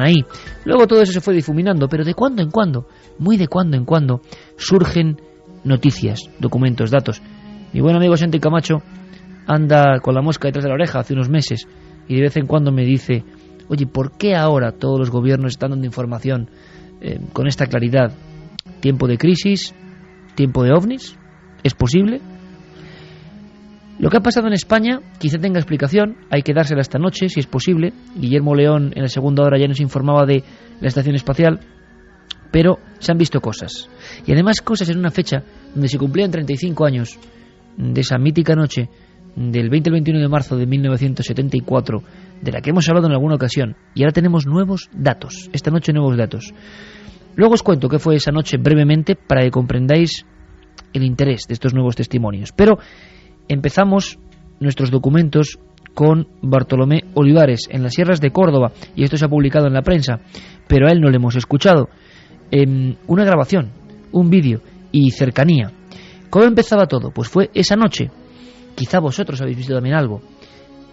ahí. Luego todo eso se fue difuminando, pero de cuando en cuando, muy de cuando en cuando, surgen noticias, documentos, datos. Mi buen amigo Santi Camacho anda con la mosca detrás de la oreja hace unos meses y de vez en cuando me dice: oye, ¿por qué ahora todos los gobiernos están dando información con esta claridad? ¿Tiempo de crisis? ¿Tiempo de ovnis? ¿Es posible? Lo que ha pasado en España quizá tenga explicación, hay que dársela esta noche, si es posible. Guillermo León en la segunda hora ya nos informaba de la estación espacial, pero se han visto cosas. Y además cosas en una fecha donde se cumplían 35 años de esa mítica noche del 20 al 21 de marzo de 1974, de la que hemos hablado en alguna ocasión, y ahora tenemos nuevos datos, esta noche nuevos datos. Luego os cuento qué fue esa noche brevemente para que comprendáis el interés de estos nuevos testimonios. Pero empezamos nuestros documentos con Bartolomé Olivares en las sierras de Córdoba, y esto se ha publicado en la prensa, pero a él no le hemos escuchado. Una grabación, un vídeo y cercanía. ¿Cómo empezaba todo? Pues fue esa noche. Quizá vosotros habéis visto también algo.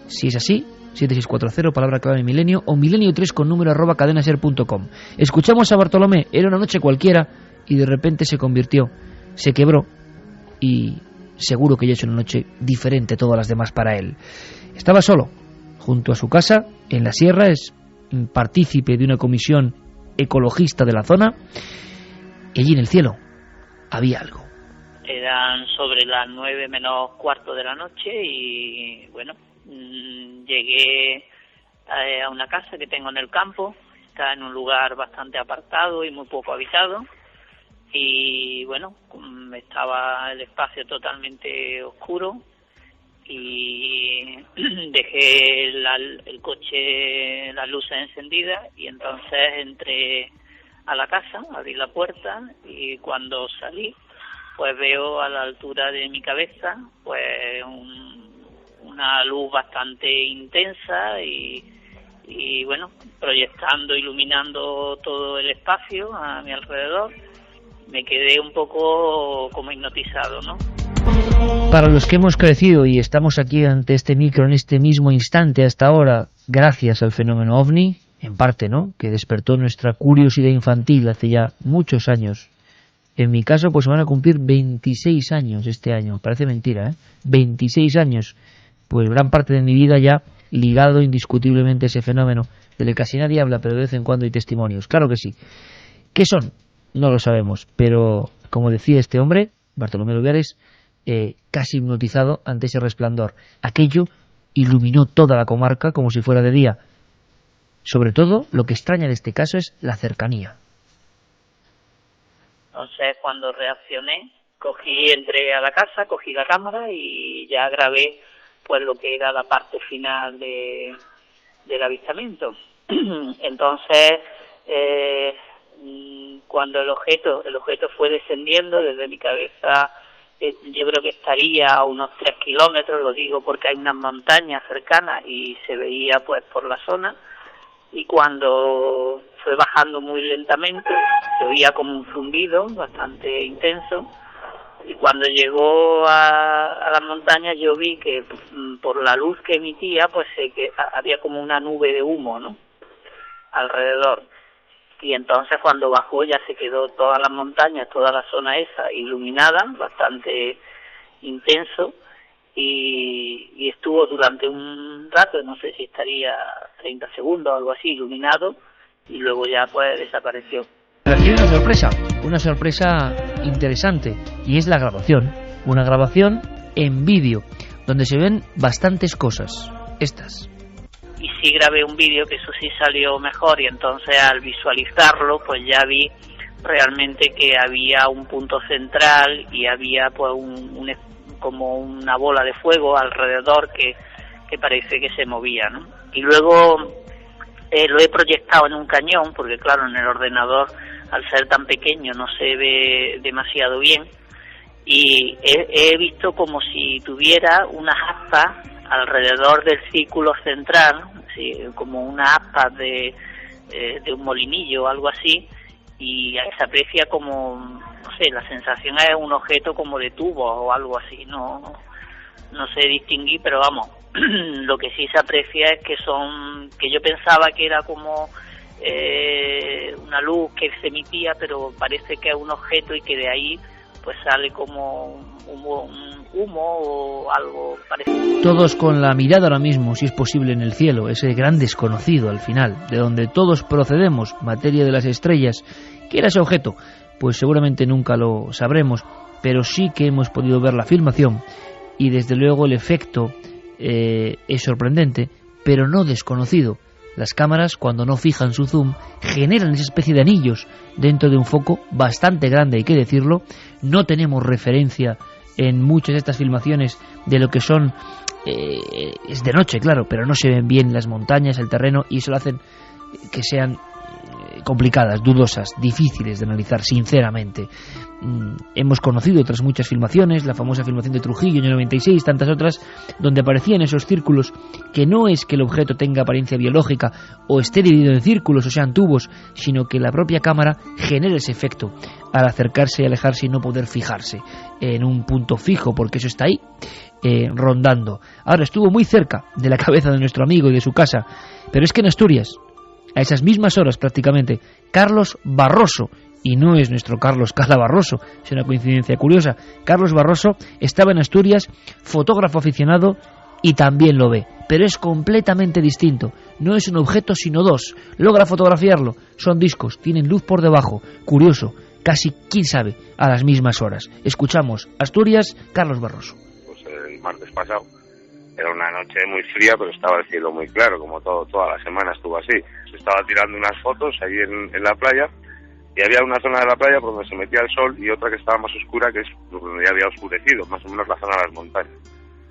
Si es así, 7640, palabra clave milenio, o milenio3 con número @cadenaser.com. Escuchamos a Bartolomé, era una noche cualquiera y de repente se convirtió, se quebró, y seguro que ya es una noche diferente a todas las demás para él. Estaba solo, junto a su casa, en la sierra, es partícipe de una comisión ecologista de la zona, y allí en el cielo había algo. Eran sobre las 9 menos cuarto de la noche y bueno, llegué a una casa que tengo en el campo, está en un lugar bastante apartado y muy poco habitado, y bueno, estaba el espacio totalmente oscuro y dejé el coche, las luces encendidas, y entonces entré a la casa, abrí la puerta y cuando salí pues veo a la altura de mi cabeza pues una luz bastante intensa y bueno, proyectando, iluminando todo el espacio a mi alrededor. Me quedé un poco como hipnotizado, ¿no? Para los que hemos crecido y estamos aquí ante este micro en este mismo instante hasta ahora, gracias al fenómeno OVNI, en parte, ¿no?, que despertó nuestra curiosidad infantil hace ya muchos años. En mi caso, pues se van a cumplir 26 años este año. Parece mentira, ¿eh? 26 años. Pues gran parte de mi vida ya ligado indiscutiblemente a ese fenómeno, del que casi nadie habla, pero de vez en cuando hay testimonios. Claro que sí. ¿Qué son? No lo sabemos, pero como decía este hombre, Bartolomé Olivares, casi hipnotizado ante ese resplandor. Aquello iluminó toda la comarca como si fuera de día. Sobre todo, lo que extraña de este caso es la cercanía. Entonces, cuando reaccioné, entré a la casa, cogí la cámara y ya grabé pues lo que era la parte final del avistamiento. Entonces, cuando el objeto fue descendiendo desde mi cabeza, yo creo que estaría a unos 3 kilómetros, lo digo porque hay unas montañas cercanas y se veía pues por la zona, y cuando fue bajando muy lentamente se oía como un zumbido bastante intenso, y cuando llegó a las montañas yo vi que por la luz que emitía pues que había como una nube de humo, ¿no?, alrededor. Y entonces cuando bajó ya se quedó todas las montañas, toda la zona esa iluminada, bastante intenso, y estuvo durante un rato, no sé si estaría 30 segundos o algo así, iluminado, y luego ya pues desapareció. Recibe una sorpresa interesante, y es la grabación, una grabación en vídeo, donde se ven bastantes cosas, estas. Y sí grabé un vídeo que eso sí salió mejor, y entonces al visualizarlo pues ya vi realmente que había un punto central y había pues como una bola de fuego alrededor que parece que se movía, ¿no? Y luego lo he proyectado en un cañón porque claro, en el ordenador al ser tan pequeño no se ve demasiado bien, y he visto como si tuviera unas aspas alrededor del círculo central, ¿sí?, como unas aspas de un molinillo o algo así, y se aprecia como, no sé, la sensación es un objeto como de tubo o algo así, no sé distinguir, pero vamos, lo que sí se aprecia es que yo pensaba que era como una luz que se emitía, pero parece que es un objeto y que de ahí pues sale como un humo o algo parecido. Todos con la mirada ahora mismo, si es posible, en el cielo, ese gran desconocido al final, de donde todos procedemos, materia de las estrellas. ¿Qué era ese objeto? Pues seguramente nunca lo sabremos, pero sí que hemos podido ver la filmación y desde luego el efecto es sorprendente, pero no desconocido. Las cámaras, cuando no fijan su zoom, generan esa especie de anillos dentro de un foco bastante grande, hay que decirlo. No tenemos referencia en muchas de estas filmaciones de lo que son... es de noche, claro, pero no se ven bien las montañas, el terreno, y eso lo hacen que sean complicadas, dudosas, difíciles de analizar, sinceramente. Hemos conocido otras muchas filmaciones, la famosa filmación de Trujillo en el 96, tantas otras, donde aparecían esos círculos, que no es que el objeto tenga apariencia biológica o esté dividido en círculos o sean tubos, sino que la propia cámara genera ese efecto al acercarse y alejarse y no poder fijarse en un punto fijo, porque eso está ahí, rondando. Ahora, estuvo muy cerca de la cabeza de nuestro amigo y de su casa, pero es que en Asturias, a esas mismas horas prácticamente, Carlos Barroso, y no es nuestro Carlos Calabarroso, es una coincidencia curiosa, Carlos Barroso estaba en Asturias, fotógrafo aficionado, y también lo ve, pero es completamente distinto, no es un objeto sino dos, logra fotografiarlo, son discos, tienen luz por debajo, curioso, casi, quién sabe, a las mismas horas. Escuchamos Asturias, Carlos Barroso. Pues el martes pasado era una noche muy fría, pero estaba el cielo muy claro, como toda la semana estuvo así. Se estaba tirando unas fotos ahí en la playa, y había una zona de la playa por donde se metía el sol y otra que estaba más oscura, que es donde ya había oscurecido, más o menos la zona de las montañas.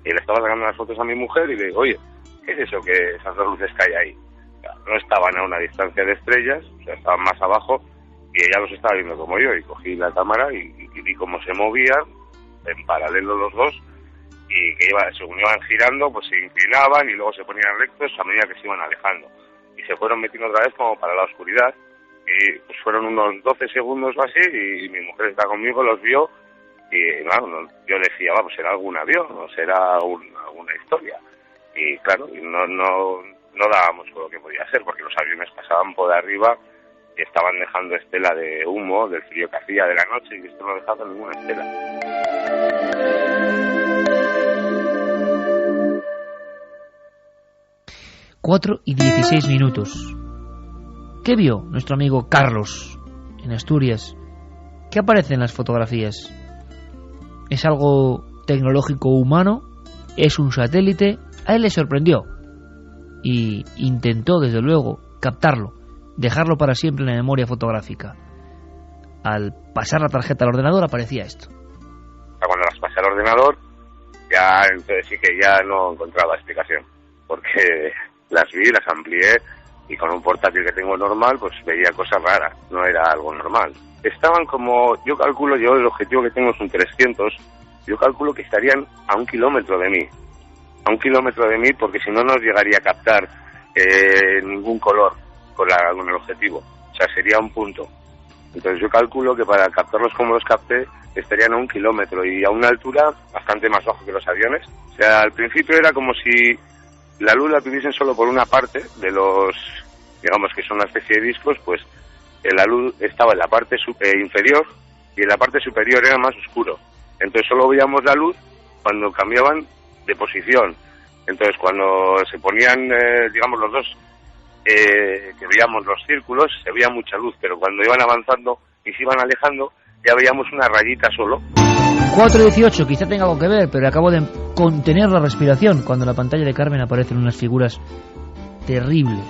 Y le estaba sacando las fotos a mi mujer y le digo, oye, ¿qué es eso que esas dos luces que hay ahí? O sea, no estaban a una distancia de estrellas, o sea, estaban más abajo, y ella los estaba viendo como yo, y cogí la cámara y vi cómo se movían en paralelo los dos, y que según iban girando, pues se inclinaban y luego se ponían rectos a medida que se iban alejando. Y se fueron metiendo otra vez como para la oscuridad. Y pues fueron unos 12 segundos o así, y mi mujer está conmigo, los vio, y claro, yo decía, vamos, será algún avión, o será alguna historia. Y claro, no dábamos con lo que podía ser, porque los aviones pasaban por arriba y estaban dejando estela de humo, del frío que hacía de la noche, y esto no dejaba ninguna estela. 4:16. ¿Qué vio nuestro amigo Carlos en Asturias? ¿Qué aparece en las fotografías? ¿Es algo tecnológico humano? ¿Es un satélite? A él le sorprendió y intentó, desde luego, captarlo, dejarlo para siempre en la memoria fotográfica. Al pasar la tarjeta al ordenador aparecía esto. Cuando las pasé al ordenador, ya entonces sí que ya no encontraba explicación, porque las vi, las amplié, y con un portátil que tengo normal, pues veía cosas raras, no era algo normal. Estaban como, yo calculo, el objetivo que tengo es un 300, yo calculo que estarían a 1 kilómetro de mí. A 1 kilómetro de mí, porque si no nos llegaría a captar ningún color con el objetivo. O sea, sería un punto. Entonces yo calculo que para captarlos como los capté, estarían a 1 kilómetro y a una altura bastante más bajo que los aviones. O sea, al principio era como si la luz la tuviesen solo por una parte de los, digamos que son una especie de discos, pues la luz estaba en la parte inferior y en la parte superior era más oscuro. Entonces solo veíamos la luz cuando cambiaban de posición. Entonces cuando se ponían, digamos, los dos, que veíamos los círculos, se veía mucha luz, pero cuando iban avanzando y se iban alejando, ya veíamos una rayita solo. 4:18, quizá tenga algo que ver, pero acabo de contener la respiración cuando en la pantalla de Carmen aparecen unas figuras terribles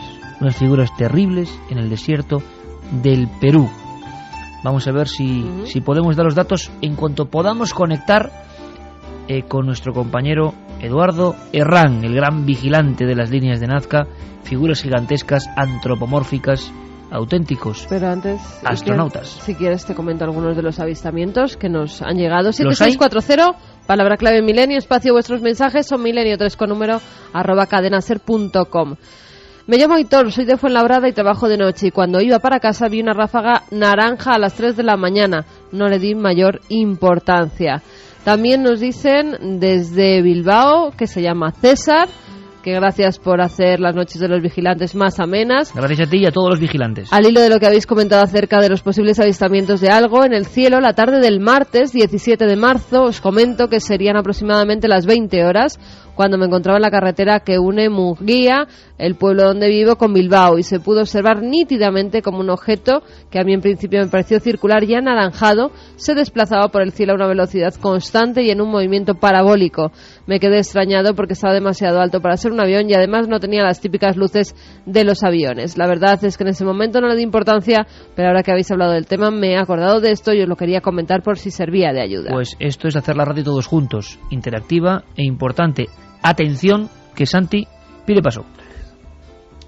en el desierto del Perú. Vamos a ver si podemos dar los datos en cuanto podamos conectar con nuestro compañero Eduardo Herrán, el gran vigilante de las líneas de Nazca, figuras gigantescas, antropomórficas, auténticos. Pero antes, astronautas. Si quieres te comento algunos de los avistamientos que nos han llegado. 7640, palabra clave Milenio, espacio vuestros mensajes, son milenio3 con número @cadenaser.com. Me llamo Aitor, soy de Fuenlabrada y trabajo de noche, y cuando iba para casa vi una ráfaga naranja a las 3 de la mañana. No le di mayor importancia. También nos dicen desde Bilbao, que se llama César, que gracias por hacer las noches de los vigilantes más amenas. Gracias a ti y a todos los vigilantes. Al hilo de lo que habéis comentado acerca de los posibles avistamientos de algo en el cielo, la tarde del martes 17 de marzo, os comento que serían aproximadamente las 20 horas, cuando me encontraba en la carretera que une Munguía, el pueblo donde vivo, con Bilbao, y se pudo observar nítidamente como un objeto que a mí en principio me pareció circular y anaranjado se desplazaba por el cielo a una velocidad constante y en un movimiento parabólico. Me quedé extrañado porque estaba demasiado alto para ser un avión y además no tenía las típicas luces de los aviones. La verdad es que en ese momento no le di importancia, pero ahora que habéis hablado del tema me he acordado de esto y os lo quería comentar por si servía de ayuda. Pues esto es hacer la radio todos juntos, interactiva e importante. Atención, que Santi pide paso.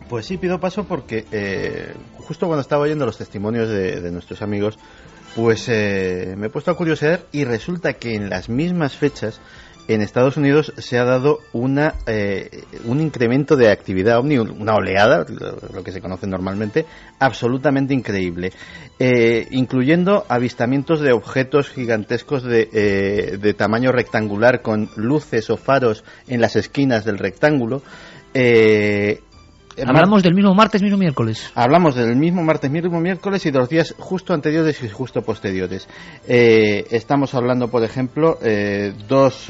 Pues sí, pido paso porque justo cuando estaba oyendo los testimonios de nuestros amigos, pues me he puesto a curiosear y resulta que en las mismas fechas en Estados Unidos se ha dado un incremento de actividad ovni, una oleada, lo que se conoce normalmente, absolutamente increíble, incluyendo avistamientos de objetos gigantescos de tamaño rectangular con luces o faros en las esquinas del rectángulo. Hablamos del mismo martes, mismo miércoles. Hablamos del mismo martes, mismo miércoles y de los días justo anteriores y justo posteriores. Estamos hablando, por ejemplo, dos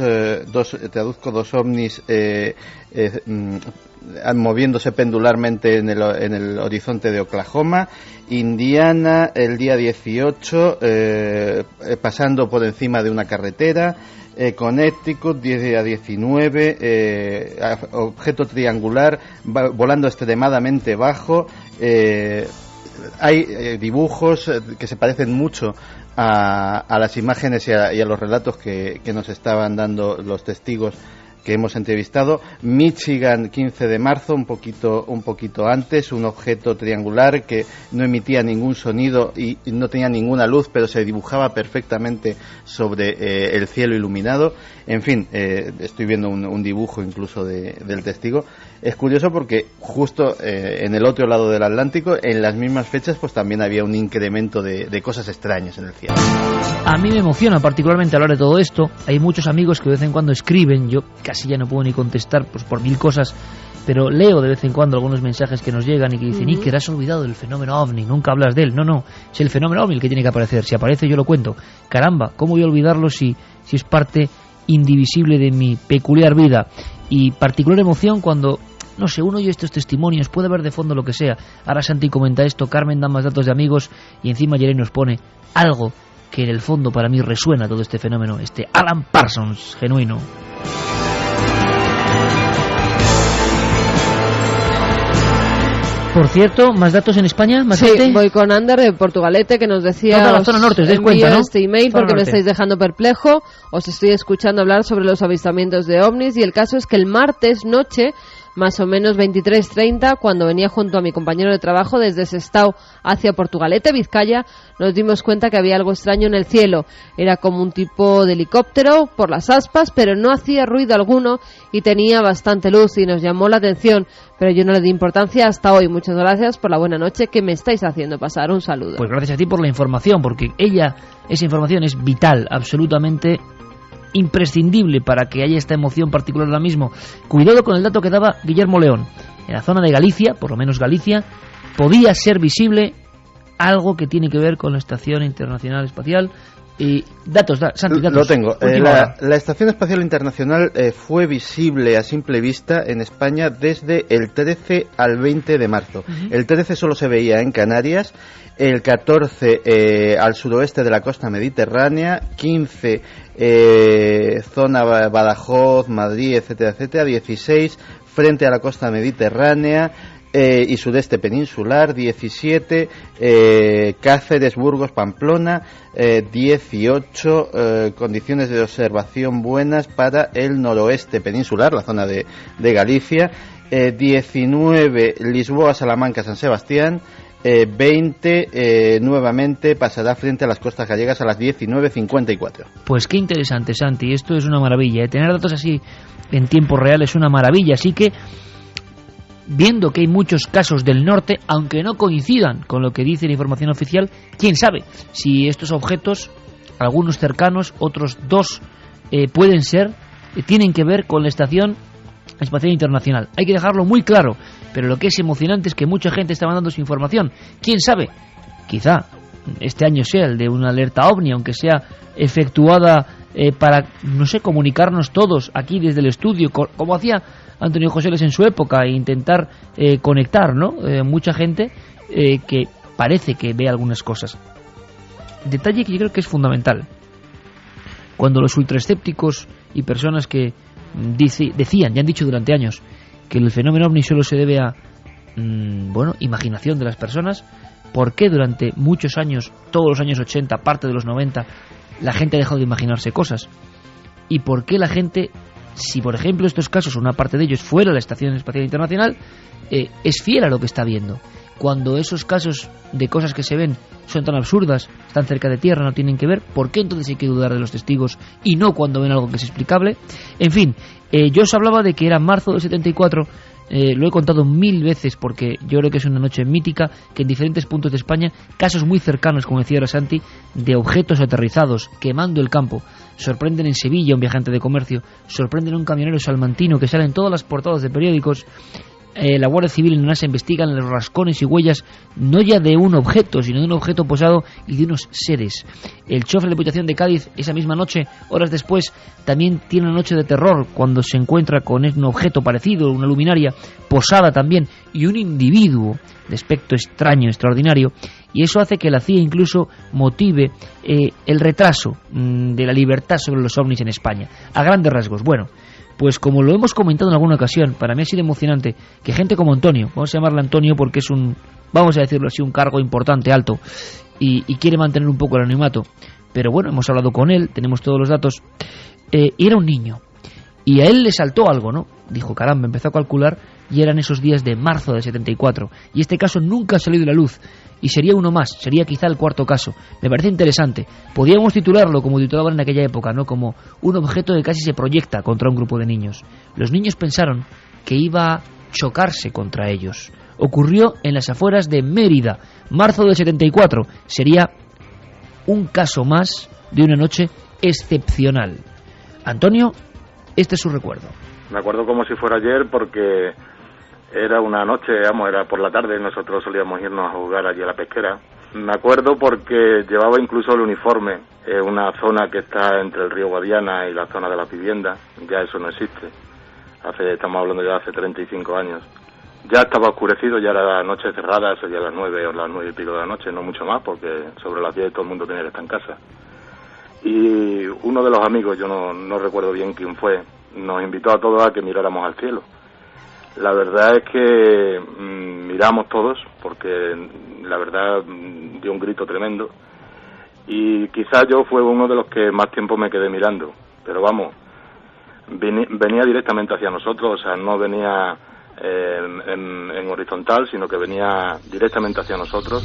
ovnis moviéndose pendularmente en el horizonte de Oklahoma, Indiana, el día 18, pasando por encima de una carretera, Connecticut, 10 a 19, objeto triangular, volando extremadamente bajo. Hay dibujos que se parecen mucho a las imágenes y a los relatos que nos estaban dando los testigos que hemos entrevistado. Michigan, 15 de marzo, un poquito antes, un objeto triangular que no emitía ningún sonido y no tenía ninguna luz, pero se dibujaba perfectamente sobre el cielo iluminado. En fin, estoy viendo un dibujo incluso del testigo. Es curioso porque justo en el otro lado del Atlántico, en las mismas fechas, pues también había un incremento de cosas extrañas en el cielo. A mí me emociona particularmente hablar de todo esto. Hay muchos amigos que de vez en cuando escriben, yo casi ya no puedo ni contestar pues por mil cosas, pero leo de vez en cuando algunos mensajes que nos llegan y que dicen: Iker, has olvidado del fenómeno ovni, nunca hablas de él. No, es el fenómeno ovni el que tiene que aparecer. Si aparece yo lo cuento. Caramba, ¿cómo voy a olvidarlo si es parte indivisible de mi peculiar vida? Y particular emoción cuando, no sé, uno oye estos testimonios, puede ver de fondo lo que sea. Ahora Santi comenta esto, Carmen da más datos de amigos y encima Yerén nos pone algo que en el fondo para mí resuena todo este fenómeno, este Alan Parsons genuino. Por cierto, ¿más datos en España? ¿Más gente? Sí, voy con Ander de Portugalete, que nos decía... Toda la zona norte, os dais cuenta, ¿no? Este email porque me estáis dejando perplejo. Os estoy escuchando hablar sobre los avistamientos de ovnis y el caso es que el martes noche, más o menos 23:30, cuando venía junto a mi compañero de trabajo desde Sestao hacia Portugalete, Vizcaya, nos dimos cuenta que había algo extraño en el cielo. Era como un tipo de helicóptero por las aspas, pero no hacía ruido alguno y tenía bastante luz y nos llamó la atención, pero yo no le di importancia hasta hoy. Muchas gracias por la buena noche que me estáis haciendo pasar. Un saludo. Pues gracias a ti por la información, porque esa información es vital, absolutamente imprescindible para que haya esta emoción particular ahora mismo. Cuidado con el dato que daba Guillermo León. En la zona de Galicia, por lo menos Galicia, podía ser visible algo que tiene que ver con la Estación Internacional Espacial. Y datos, Santi, datos. Lo tengo. La Estación Espacial Internacional fue visible a simple vista en España desde el 13 al 20 de marzo. El 13 solo se veía en Canarias, el 14 al suroeste de la costa mediterránea, 15 zona Badajoz, Madrid, etcétera, etcétera, 16 frente a la costa mediterránea y sudeste peninsular, 17 Cáceres, Burgos, Pamplona, 18 condiciones de observación buenas para el noroeste peninsular, la zona de Galicia, 19 Lisboa, Salamanca, San Sebastián, 20 nuevamente pasará frente a las costas gallegas a las 19:54. Pues qué interesante, Santi, esto es una maravilla, tener datos así en tiempo real es una maravilla, así que viendo que hay muchos casos del norte, aunque no coincidan con lo que dice la información oficial, quién sabe si estos objetos, algunos cercanos, otros dos, tienen que ver con la Estación Espacial Internacional. Hay que dejarlo muy claro, pero lo que es emocionante es que mucha gente está mandando su información. ¿Quién sabe? Quizá este año sea el de una alerta OVNI, aunque sea efectuada para, no sé, comunicarnos todos aquí desde el estudio, como hacía Antonio José en su época, e intentar conectar, ¿no? Mucha gente que parece que ve algunas cosas. Detalle que yo creo que es fundamental. Cuando los ultraescépticos y personas que decían, ya han dicho durante años, que el fenómeno OVNI solo se debe a imaginación de las personas, ¿por qué durante muchos años, todos los años 80, parte de los 90, la gente ha dejado de imaginarse cosas? ¿Y por qué la gente, si por ejemplo estos casos, una parte de ellos fuera de la Estación Espacial Internacional, es fiel a lo que está viendo? Cuando esos casos de cosas que se ven son tan absurdas, están cerca de tierra, no tienen que ver, ¿por qué entonces hay que dudar de los testigos y no cuando ven algo que es explicable? En fin, yo os hablaba de que era marzo del 74, lo he contado 1000 veces porque yo creo que es una noche mítica, que en diferentes puntos de España, casos muy cercanos, como decía ahora Santi, de objetos aterrizados quemando el campo, sorprenden en Sevilla un viajante de comercio, sorprenden a un camionero salmantino que sale en todas las portadas de periódicos. La Guardia Civil en NASA investigan los rascones y huellas no ya de un objeto, sino de un objeto posado y de unos seres. El chofer de Diputación de Cádiz, esa misma noche, horas después, también tiene una noche de terror cuando se encuentra con un objeto parecido, una luminaria posada también, y un individuo de aspecto extraño, extraordinario, y eso hace que la CIA incluso motive el retraso de la libertad sobre los ovnis en España, a grandes rasgos. Bueno, pues como lo hemos comentado en alguna ocasión, para mí ha sido emocionante que gente como Antonio, vamos a llamarle Antonio porque es un, vamos a decirlo así, un cargo importante, alto, y quiere mantener un poco el anonimato, pero bueno, hemos hablado con él, tenemos todos los datos, y era un niño, y a él le saltó algo, ¿no? Dijo, caramba, empezó a calcular, y eran esos días de marzo del 74, y este caso nunca ha salido a la luz, y sería uno más, sería quizá el cuarto caso. Me parece interesante. Podríamos titularlo como titulaban en aquella época, ¿no? Como un objeto que casi se proyecta contra un grupo de niños. Los niños pensaron que iba a chocarse contra ellos. Ocurrió en las afueras de Mérida, marzo del 74. Sería un caso más de una noche excepcional. Antonio, este es su recuerdo. Me acuerdo como si fuera ayer porque era una noche, era por la tarde, nosotros solíamos irnos a jugar allí a la pesquera. Me acuerdo porque llevaba incluso el uniforme, una zona que está entre el río Guadiana y la zona de las viviendas, ya eso no existe. Estamos hablando ya de hace 35 años. Ya estaba oscurecido, ya era la noche cerrada, eso ya a las 9 o las 9 y pico de la noche, no mucho más, porque sobre las 10 todo el mundo tenía que estar en casa. Y uno de los amigos, yo no recuerdo bien quién fue, nos invitó a todos a que miráramos al cielo. La verdad es que miramos todos, porque la verdad dio un grito tremendo, y quizás yo fue uno de los que más tiempo me quedé mirando, pero vamos, venía directamente hacia nosotros, o sea, no venía en horizontal, sino que venía directamente hacia nosotros.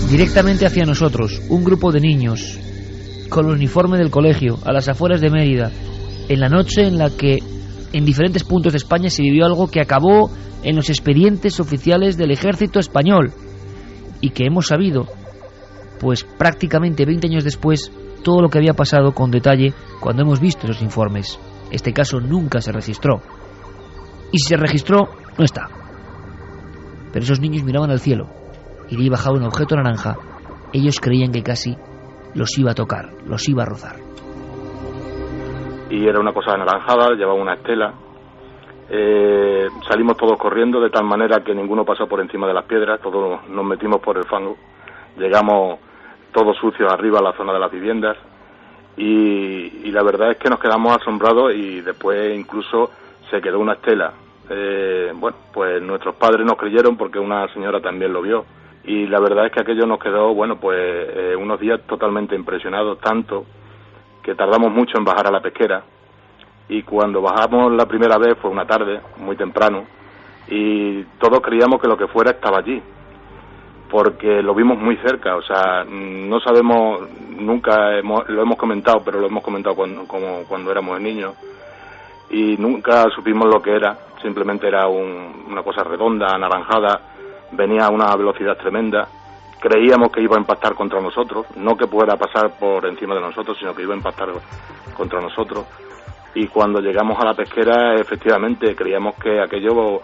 Directamente hacia nosotros, un grupo de niños, con el uniforme del colegio, a las afueras de Mérida, en la noche en la que en diferentes puntos de España se vivió algo que acabó en los expedientes oficiales del Ejército Español y que hemos sabido, pues prácticamente 20 años después, todo lo que había pasado con detalle cuando hemos visto esos informes. Este caso nunca se registró, y si se registró, no está. Pero esos niños miraban al cielo y de ahí bajaba un objeto naranja. Ellos creían que casi los iba a tocar, los iba a rozar. Y era una cosa anaranjada, llevaba una estela. Salimos todos corriendo de tal manera que ninguno pasó por encima de las piedras, todos nos metimos por el fango. Llegamos todos sucios arriba a la zona de las viviendas y la verdad es que nos quedamos asombrados y después incluso se quedó una estela. Pues nuestros padres nos creyeron porque una señora también lo vio y la verdad es que aquello nos quedó, unos días totalmente impresionados, tanto que tardamos mucho en bajar a la pesquera y cuando bajamos la primera vez fue una tarde, muy temprano, y todos creíamos que lo que fuera estaba allí, porque lo vimos muy cerca, o sea, no sabemos, lo hemos comentado, pero lo hemos comentado cuando éramos niños, y nunca supimos lo que era, simplemente era una cosa redonda, anaranjada, venía a una velocidad tremenda. Creíamos que iba a impactar contra nosotros, no que pudiera pasar por encima de nosotros, sino que iba a impactar contra nosotros. y cuando llegamos a la pesquera, efectivamente, creíamos que aquello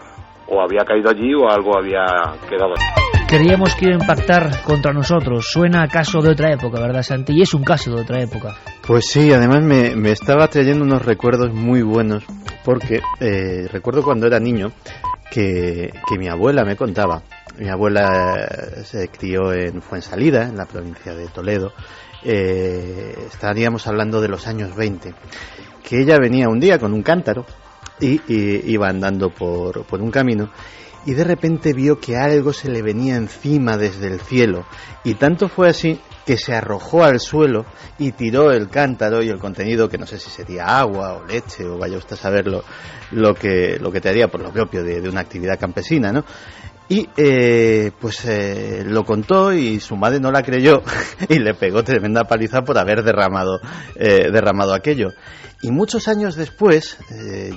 o había caído allí o algo había quedado allí. Creíamos que iba a impactar contra nosotros. Suena a caso de otra época, ¿verdad, Santi? Y es un caso de otra época. Pues sí, además me estaba trayendo unos recuerdos muy buenos, porque recuerdo cuando era niño que mi abuela me contaba. Mi abuela se crió en Fuensalida, en la provincia de Toledo. Estaríamos hablando de los años 20. Que ella venía un día con un cántaro y iba andando por un camino, y de repente vio que algo se le venía encima desde el cielo, y tanto fue así que se arrojó al suelo y tiró el cántaro y el contenido, que no sé si sería agua o leche o vaya usted a saber lo que te haría por lo propio de una actividad campesina, ¿no? Y lo contó y su madre no la creyó y le pegó tremenda paliza por haber derramado aquello. Y muchos años después,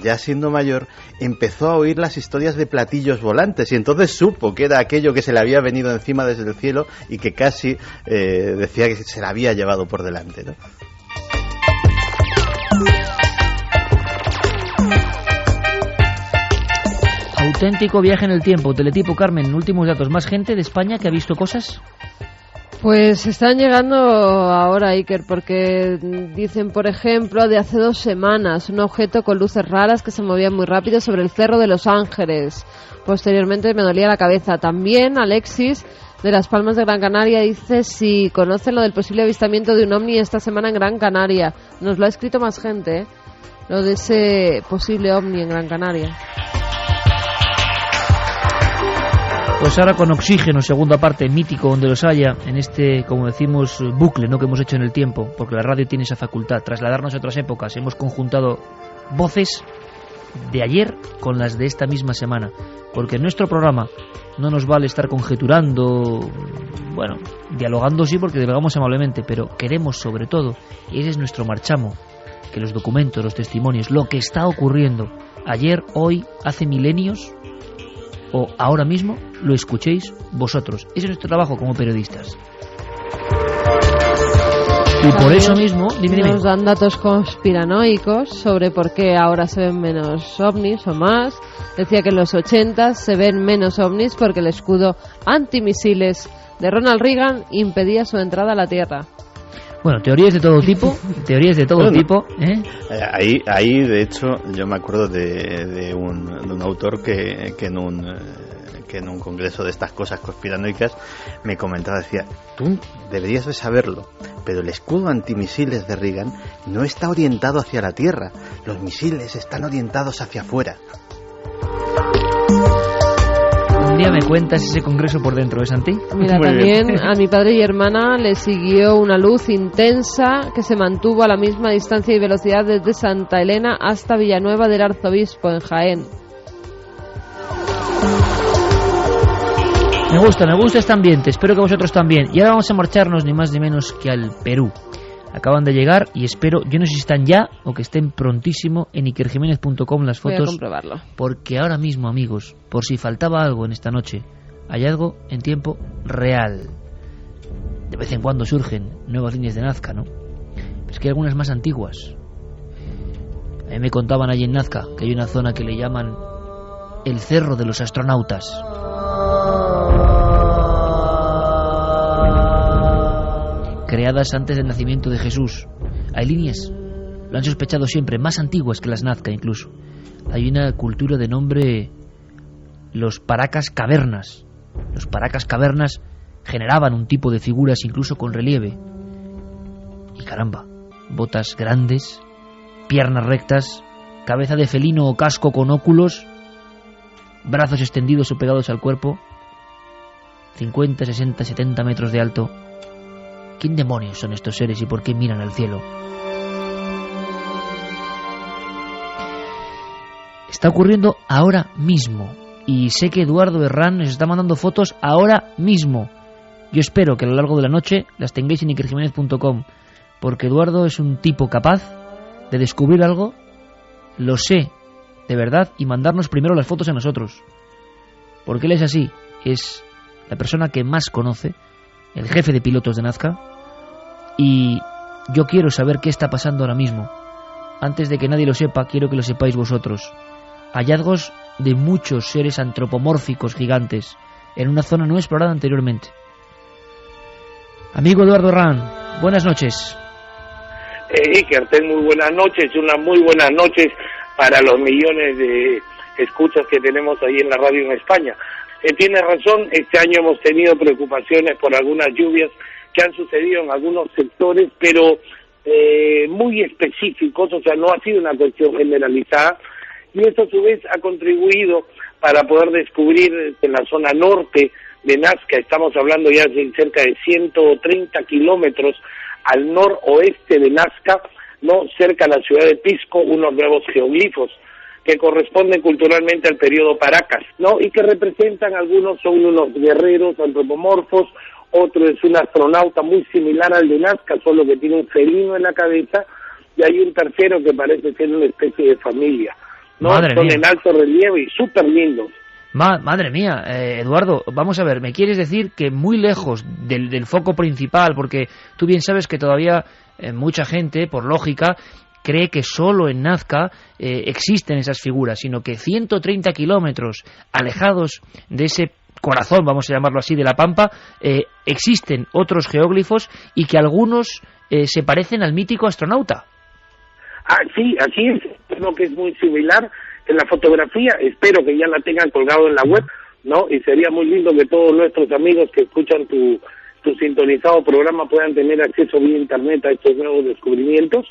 ya siendo mayor, empezó a oír las historias de platillos volantes y entonces supo que era aquello que se le había venido encima desde el cielo y que casi decía que se la había llevado por delante, ¿no? Auténtico viaje en el tiempo. Teletipo, Carmen, últimos datos. ¿Más gente de España que ha visto cosas? Pues están llegando ahora, Iker, porque dicen, por ejemplo, de hace 2 semanas, un objeto con luces raras que se movía muy rápido sobre el Cerro de los Ángeles. Posteriormente me dolía la cabeza. También Alexis, de Las Palmas de Gran Canaria, dice si conoce lo del posible avistamiento de un ovni esta semana en Gran Canaria. Nos lo ha escrito más gente, lo de ese posible ovni en Gran Canaria. Pues ahora con Oxígeno, segunda parte, mítico donde los haya, en este, como decimos, bucle, ¿no?, que hemos hecho en el tiempo, porque la radio tiene esa facultad, trasladarnos a otras épocas. Hemos conjuntado voces de ayer con las de esta misma semana, porque en nuestro programa no nos vale estar conjeturando, bueno, dialogando sí, porque dialogamos amablemente, pero queremos sobre todo, y ese es nuestro marchamo, que los documentos, los testimonios, lo que está ocurriendo ayer, hoy, hace milenios o ahora mismo, lo escuchéis vosotros. Ese es nuestro trabajo como periodistas. Y por eso mismo, dime. Nos dan datos conspiranoicos sobre por qué ahora se ven menos ovnis o más. Decía que en los 80 se ven menos ovnis porque el escudo antimisiles de Ronald Reagan impedía su entrada a la Tierra. Bueno, teorías de todo tipo, tipo. Ahí, de hecho, yo me acuerdo de un autor que en un congreso de estas cosas conspiranoicas me comentaba, decía, tú deberías de saberlo, pero el escudo antimisiles de Reagan no está orientado hacia la Tierra, los misiles están orientados hacia afuera. Un día me cuentas ese congreso por dentro, ¿eh, Santi? Mira, muy también bien. A mi padre y hermana le siguió una luz intensa que se mantuvo a la misma distancia y velocidad desde Santa Elena hasta Villanueva del Arzobispo, en Jaén. Me gusta este ambiente, espero que vosotros también. Y ahora vamos a marcharnos ni más ni menos que al Perú. Acaban de llegar y espero, yo no sé si están ya o que estén prontísimo en ikerjimenez.com las fotos. Voy a comprobarlo. Porque ahora mismo, amigos, por si faltaba algo en esta noche, hay algo en tiempo real. De vez en cuando surgen nuevas líneas de Nazca, ¿no? Pero es que hay algunas más antiguas. A mí me contaban allí en Nazca que hay una zona que le llaman el Cerro de los Astronautas. Creadas antes del nacimiento de Jesús. Hay líneas, lo han sospechado siempre, más antiguas que las Nazca incluso. Hay una cultura de nombre los Paracas Cavernas. Los Paracas Cavernas generaban un tipo de figuras incluso con relieve. Y caramba, botas grandes, piernas rectas, cabeza de felino o casco con óculos, brazos extendidos o pegados al cuerpo, 50, 60, 70 metros de alto. ¿Quién demonios son estos seres y por qué miran al cielo? Está ocurriendo ahora mismo. Y sé que Eduardo Herrán nos está mandando fotos ahora mismo. Yo espero que a lo largo de la noche las tengáis en ikerjimenez.com, porque Eduardo es un tipo capaz de descubrir algo, lo sé, de verdad, y mandarnos primero las fotos a nosotros. Porque él es así, es la persona que más conoce, el jefe de pilotos de Nazca, y yo quiero saber qué está pasando ahora mismo. antes de que nadie lo sepa, quiero que lo sepáis vosotros. Hallazgos de muchos seres antropomórficos gigantes en una zona no explorada anteriormente. Amigo Eduardo Herrán, buenas noches. Iker, muy buenas noches, unas muy buenas noches para los millones de escuchas que tenemos ahí en la radio en España. Tiene razón, este año hemos tenido preocupaciones por algunas lluvias que han sucedido en algunos sectores, pero muy específicos, o sea, no ha sido una cuestión generalizada, y esto a su vez ha contribuido para poder descubrir en la zona norte de Nazca, estamos hablando ya de cerca de 130 kilómetros al noroeste de Nazca, no cerca de la ciudad de Pisco, unos nuevos geoglifos que corresponden culturalmente al periodo Paracas, ¿no? Y que representan, algunos son unos guerreros antropomorfos, otro es un astronauta muy similar al de Nazca, solo que tiene un felino en la cabeza, y hay un tercero que parece ser una especie de familia, ¿no? Son en alto relieve y súper lindos. Madre mía, Eduardo, vamos a ver, me quieres decir que muy lejos del foco principal, porque tú bien sabes que todavía mucha gente, por lógica, cree que solo en Nazca existen esas figuras, sino que 130 kilómetros alejados de ese corazón, vamos a llamarlo así, de la Pampa, existen otros geóglifos y que algunos se parecen al mítico astronauta. Sí, así es, lo que es muy similar en la fotografía, espero que ya la tengan colgado en la web, ¿no? Y sería muy lindo que todos nuestros amigos que escuchan tu sintonizado programa puedan tener acceso vía internet a estos nuevos descubrimientos.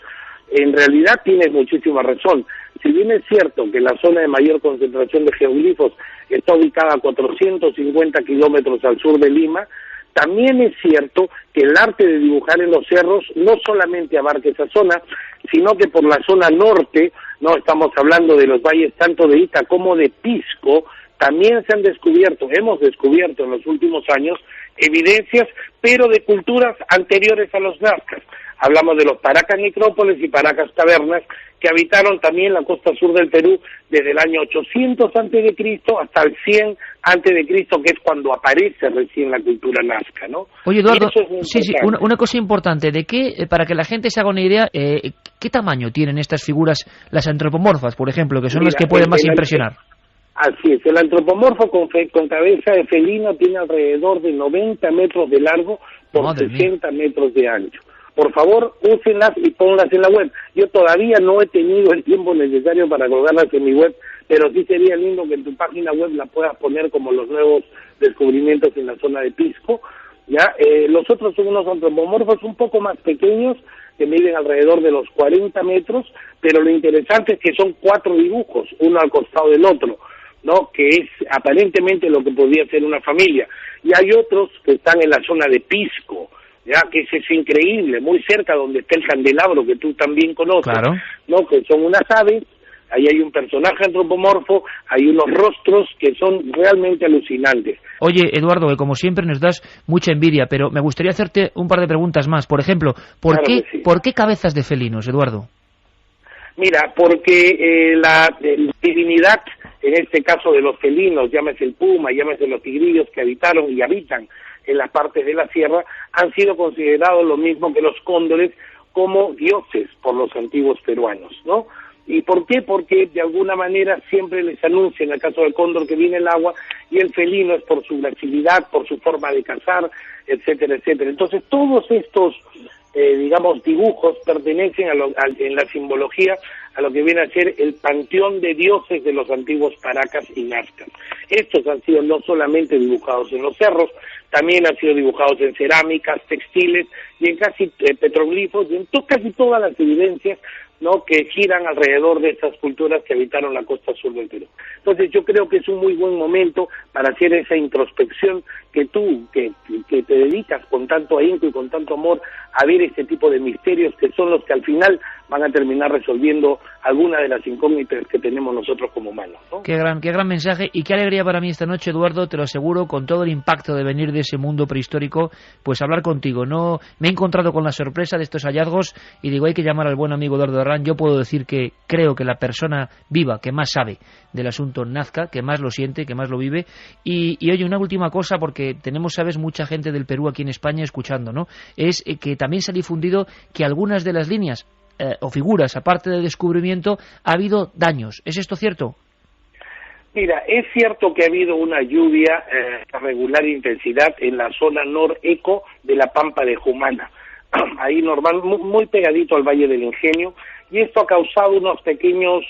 En realidad tienes muchísima razón. Si bien es cierto que la zona de mayor concentración de geoglifos está ubicada a 450 kilómetros al sur de Lima, también es cierto que el arte de dibujar en los cerros no solamente abarca esa zona, sino que por la zona norte, no estamos hablando de los valles tanto de Ita como de Pisco, también se han descubierto, hemos descubierto en los últimos años evidencias, pero de culturas anteriores a los nazcas. Hablamos de los Paracas necrópolis y Paracas cavernas, que habitaron también la costa sur del Perú desde el año 800 a.C. hasta el 100 a.C., que es cuando aparece recién la cultura nazca, ¿no? Oye, Eduardo, sí, una cosa importante, de qué, para que la gente se haga una idea, ¿qué tamaño tienen estas figuras, las antropomorfas, por ejemplo, que son las que pueden más impresionar? Así es, el antropomorfo con cabeza de felino tiene alrededor de 90 metros de largo por 60 metros de ancho. Por favor, úsenlas y ponlas en la web. Yo todavía no he tenido el tiempo necesario para colgarlas en mi web, pero sí sería lindo que en tu página web la puedas poner como los nuevos descubrimientos en la zona de Pisco. ¿Ya? Los otros son unos antropomorfos un poco más pequeños, que miden alrededor de los 40 metros, pero lo interesante es que son 4 dibujos, uno al costado del otro, ¿no? Que es aparentemente lo que podría ser una familia. Y hay otros que están en la zona de Pisco, ya que ese es increíble, muy cerca donde está el candelabro que tú también conoces, claro, ¿no? Que son unas aves, ahí hay un personaje antropomorfo, hay unos rostros que son realmente alucinantes. Oye, Eduardo, que como siempre nos das mucha envidia, pero me gustaría hacerte un par de preguntas más. Por ejemplo, ¿por qué cabezas de felinos, Eduardo? Mira, porque la divinidad, en este caso de los felinos, llámese el puma, llámese los tigrillos que habitaron y habitan en las partes de la sierra, han sido considerados lo mismo que los cóndores como dioses por los antiguos peruanos, ¿no? ¿Y por qué? Porque de alguna manera siempre les anuncian, en el caso del cóndor, que viene el agua, y el felino es por su gracilidad, por su forma de cazar, etcétera, etcétera. Entonces todos estos dibujos pertenecen en la simbología a lo que viene a ser el panteón de dioses de los antiguos Paracas y Nazcas. Estos han sido no solamente dibujados en los cerros, también han sido dibujados en cerámicas, textiles y en casi petroglifos, y en casi todas las evidencias, ¿no?, que giran alrededor de estas culturas que habitaron la costa sur del Perú. Entonces yo creo que es un muy buen momento para hacer esa introspección que tú, que te dedicas con tanto ahínco y con tanto amor a ver este tipo de misterios, que son los que al final van a terminar resolviendo alguna de las incógnitas que tenemos nosotros como humanos, ¿no? Qué gran mensaje, y qué alegría para mí esta noche, Eduardo, te lo aseguro, con todo el impacto de venir de ese mundo prehistórico, pues hablar contigo. No me he encontrado con la sorpresa de estos hallazgos y digo, hay que llamar al buen amigo Eduardo Herrán. Yo puedo decir que creo que la persona viva que más sabe del asunto Nazca, que más lo siente, que más lo vive. Y oye, una última cosa, porque tenemos, sabes, mucha gente del Perú aquí en España escuchando, ¿no? Es que también se ha difundido que algunas de las líneas o figuras, aparte del descubrimiento, ha habido daños. ¿Es esto cierto? Mira, es cierto que ha habido una lluvia de regular intensidad en la zona noreco de la Pampa de Jumana, ahí normal, muy pegadito al Valle del Ingenio, y esto ha causado unos pequeños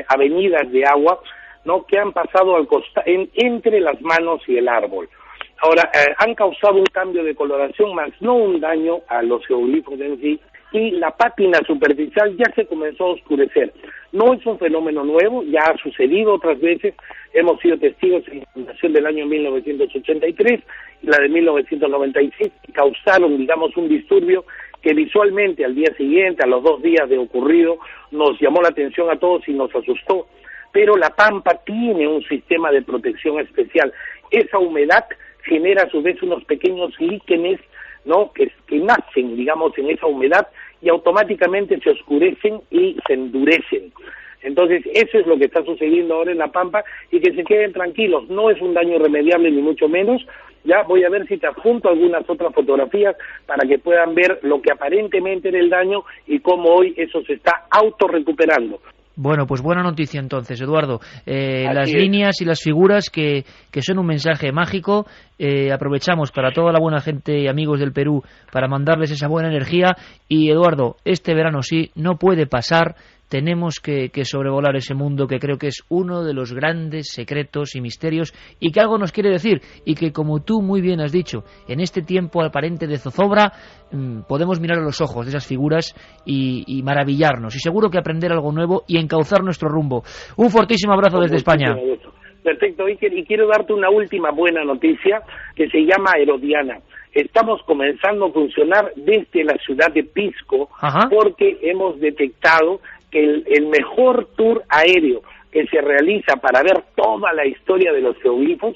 avenidas de agua, ¿no?, que han pasado entre las manos y el árbol. Ahora, han causado un cambio de coloración, más no un daño a los geoglifos en sí, y la pátina superficial ya se comenzó a oscurecer. No es un fenómeno nuevo, ya ha sucedido otras veces, hemos sido testigos en la inundación del año 1983 y la de 1996, que causaron, digamos, un disturbio que visualmente al día siguiente, a los 2 días de ocurrido, nos llamó la atención a todos y nos asustó. Pero la Pampa tiene un sistema de protección especial. Esa humedad genera a su vez unos pequeños líquenes, ¿no?, que nacen, digamos, en esa humedad y automáticamente se oscurecen y se endurecen. Entonces, eso es lo que está sucediendo ahora en La Pampa, y que se queden tranquilos, no es un daño irremediable ni mucho menos. Ya voy a ver si te adjunto algunas otras fotografías para que puedan ver lo que aparentemente era el daño y cómo hoy eso se está autorrecuperando. Bueno, pues buena noticia entonces, Eduardo. Las líneas y las figuras que son un mensaje mágico. Aprovechamos para toda la buena gente y amigos del Perú para mandarles esa buena energía. Y Eduardo, este verano sí, no puede pasar. Tenemos que sobrevolar ese mundo que creo que es uno de los grandes secretos y misterios y que algo nos quiere decir, y que, como tú muy bien has dicho, en este tiempo aparente de zozobra podemos mirar a los ojos de esas figuras y maravillarnos, y seguro que aprender algo nuevo y encauzar nuestro rumbo. Un fortísimo abrazo desde España. Perfecto, Iker, y quiero darte una última buena noticia que se llama Herodiana. Estamos comenzando a funcionar desde la ciudad de Pisco. Ajá. Porque hemos detectado que el mejor tour aéreo que se realiza para ver toda la historia de los geoglifos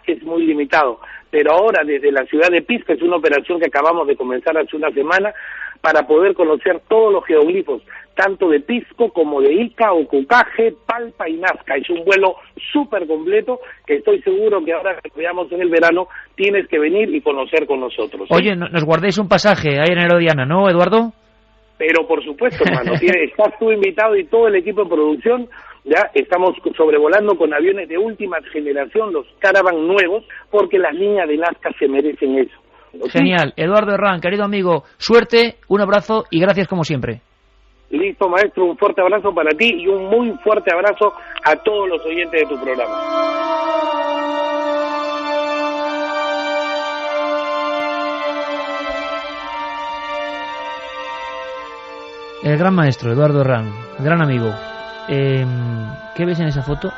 es muy limitado, pero ahora desde la ciudad de Pisco es una operación que acabamos de comenzar hace una semana para poder conocer todos los geoglifos, tanto de Pisco como de Ica, Ocucaje, Palpa y Nazca. Es un vuelo súper completo que estoy seguro que ahora que veamos en el verano tienes que venir y conocer con nosotros. Oye, nos guardéis un pasaje ahí en Herodiana, ¿no, Eduardo? Pero por supuesto, hermano, estás tú invitado y todo el equipo de producción. Ya estamos sobrevolando con aviones de última generación, los Caravan nuevos, porque las líneas de Nazca se merecen eso. ¿Sí? Genial. Eduardo Herrán, querido amigo, suerte, un abrazo y gracias como siempre. Listo, maestro, un fuerte abrazo para ti y un muy fuerte abrazo a todos los oyentes de tu programa. El gran maestro, Eduardo Herrán, gran amigo. ¿Qué ves en esa foto?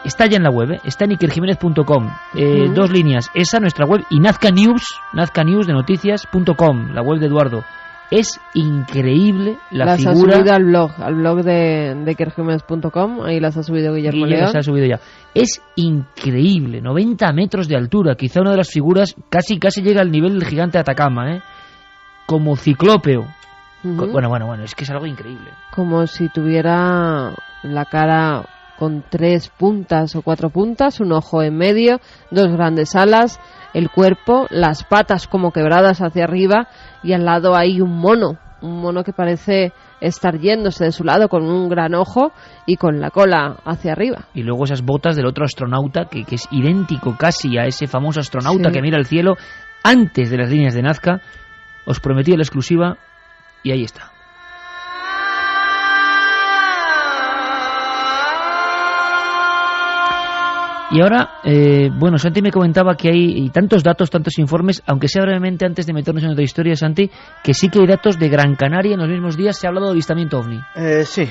Está ya en la web, está en ikerjimenez.com. 2 líneas, esa, nuestra web, y Nazca News de noticias.com, la web de Eduardo. Es increíble la figura. Las ha subido al blog de ikerjimenez.com, ahí las ha subido Guillermo León. Las ha subido ya. Es increíble, 90 metros de altura, quizá una de las figuras casi llega al nivel del gigante de Atacama, como ciclópeo. Bueno, es que es algo increíble. Como si tuviera la cara con 3 puntas o 4 puntas, un ojo en medio, 2 grandes alas, el cuerpo, las patas como quebradas hacia arriba, y al lado hay un mono que parece estar yéndose de su lado con un gran ojo y con la cola hacia arriba. Y luego esas botas del otro astronauta que es idéntico casi a ese famoso astronauta que mira el cielo antes de las líneas de Nazca. Os prometí la exclusiva. Y ahí está. Y ahora, Santi me comentaba que hay tantos datos, tantos informes, aunque sea brevemente antes de meternos en otra historia, Santi, que sí que hay datos de Gran Canaria. En los mismos días se ha hablado de avistamiento ovni. Sí,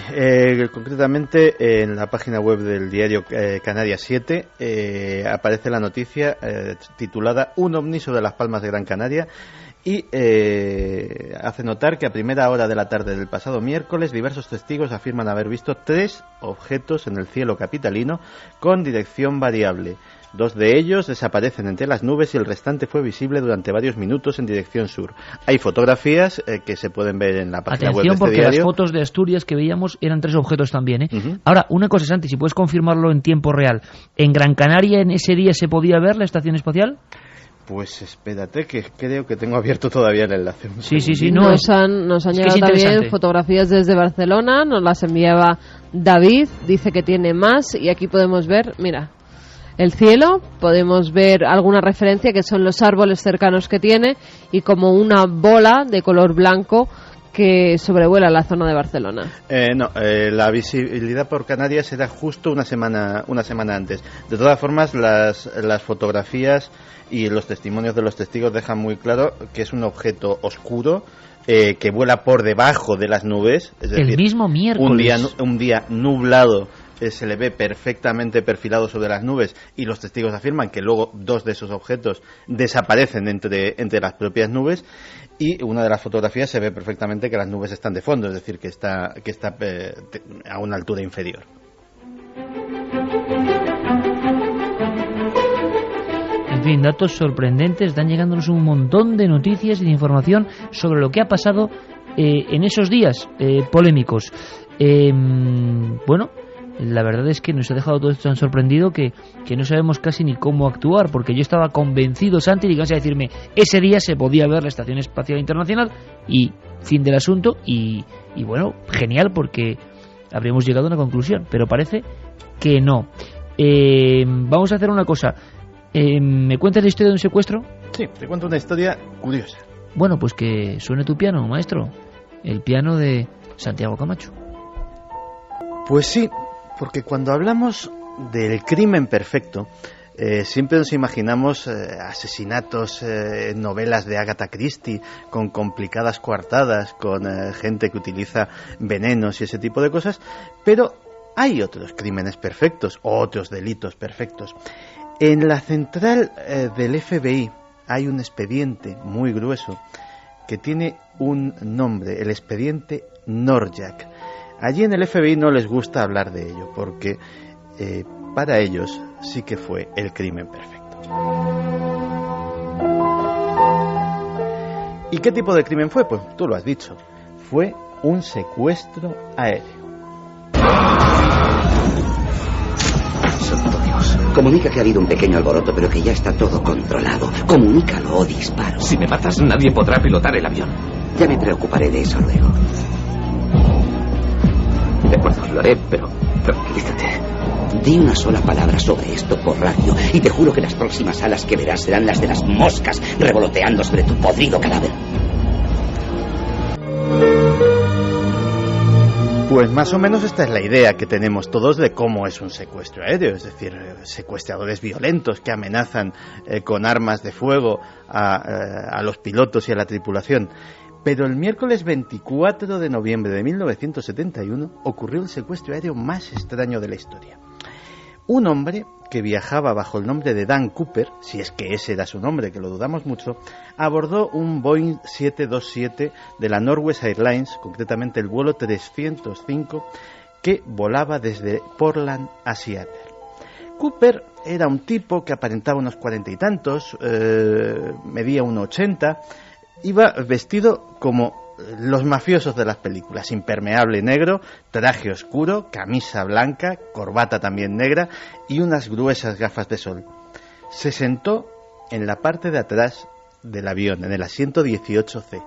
concretamente en la página web del diario Canarias 7 aparece la noticia titulada Un ovni sobre las Palmas de Gran Canaria. Y hace notar que a primera hora de la tarde del pasado miércoles diversos testigos afirman haber visto 3 objetos en el cielo capitalino con dirección variable. 2 de ellos desaparecen entre las nubes y el restante fue visible durante varios minutos en dirección sur. Hay fotografías que se pueden ver en la página web de este porque diario. Las fotos de Asturias que veíamos eran 3 objetos también, Ahora, una cosa, Santi, si puedes confirmarlo en tiempo real. ¿En Gran Canaria en ese día se podía ver la estación espacial? Pues espérate, que creo que tengo abierto todavía el enlace. Sí, no. Nos han llegado también fotografías desde Barcelona, nos las enviaba David, dice que tiene más, y aquí podemos ver, mira, el cielo, podemos ver alguna referencia que son los árboles cercanos que tiene, y como una bola de color blanco que sobrevuela la zona de Barcelona. La visibilidad por Canarias era justo una semana antes. De todas formas, las fotografías y los testimonios de los testigos dejan muy claro que es un objeto oscuro que vuela por debajo de las nubes. Es decir, el mismo miércoles. Un día nublado se le ve perfectamente perfilado sobre las nubes, y los testigos afirman que luego 2 de esos objetos desaparecen entre las propias nubes, y una de las fotografías se ve perfectamente que las nubes están de fondo, es decir, que está a una altura inferior. En fin, datos sorprendentes, están llegándonos un montón de noticias y de información sobre lo que ha pasado en esos días polémicos. Bueno, la verdad es que nos ha dejado todo esto tan sorprendido que no sabemos casi ni cómo actuar, porque yo estaba convencido, Santi, de que ibas a decirme, ese día se podía ver la Estación Espacial Internacional y fin del asunto, y bueno, genial, porque habríamos llegado a una conclusión, pero parece que no. Vamos a hacer una cosa. ¿Me cuentas la historia de un secuestro? Sí, te cuento una historia curiosa. Bueno, pues que suene tu piano, maestro, el piano de Santiago Camacho. Pues sí, porque cuando hablamos del crimen perfecto, siempre nos imaginamos asesinatos, novelas de Agatha Christie, con complicadas coartadas, con gente que utiliza venenos y ese tipo de cosas, pero hay otros crímenes perfectos, otros delitos perfectos. En la central del FBI hay un expediente muy grueso que tiene un nombre, el expediente Norjack. Allí en el FBI no les gusta hablar de ello, porque para ellos sí que fue el crimen perfecto. ¿Y qué tipo de crimen fue? Pues tú lo has dicho, fue un secuestro aéreo. Santo Dios. Comunica que ha habido un pequeño alboroto, pero que ya está todo controlado. Comunícalo o disparo. Si me matas, nadie podrá pilotar el avión. Ya me preocuparé de eso luego. De acuerdo, lo haré, pero tranquilízate. Di una sola palabra sobre esto por radio y te juro que las próximas alas que verás serán las de las moscas revoloteando sobre tu podrido cadáver. Pues más o menos esta es la idea que tenemos todos de cómo es un secuestro aéreo, es decir, secuestradores violentos que amenazan con armas de fuego a los pilotos y a la tripulación. Pero el miércoles 24 de noviembre de 1971 ocurrió el secuestro aéreo más extraño de la historia. Un hombre que viajaba bajo el nombre de Dan Cooper, si es que ese era su nombre, que lo dudamos mucho, abordó un Boeing 727 de la Northwest Airlines, concretamente el vuelo 305, que volaba desde Portland a Seattle. Cooper era un tipo que aparentaba unos 40 y tantos, medía 1,80, iba vestido como los mafiosos de las películas, impermeable negro, traje oscuro, camisa blanca, corbata también negra y unas gruesas gafas de sol. Se sentó en la parte de atrás del avión, en el asiento 18C,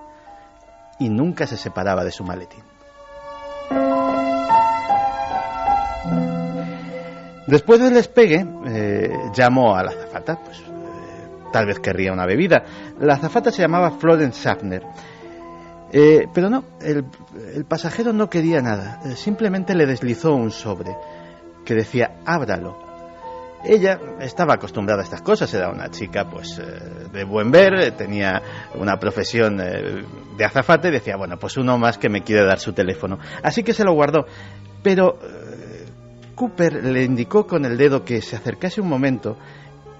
y nunca se separaba de su maletín. Después del despegue, llamó a la azafata, pues tal vez querría una bebida. La azafata se llamaba Florence Schaffner. Pero no, el pasajero no quería nada, simplemente le deslizó un sobre que decía ábralo. Ella estaba acostumbrada a estas cosas, era una chica pues de buen ver, tenía una profesión de azafata y decía, bueno, pues uno más que me quiere dar su teléfono. Así que se lo guardó, pero Cooper le indicó con el dedo que se acercase un momento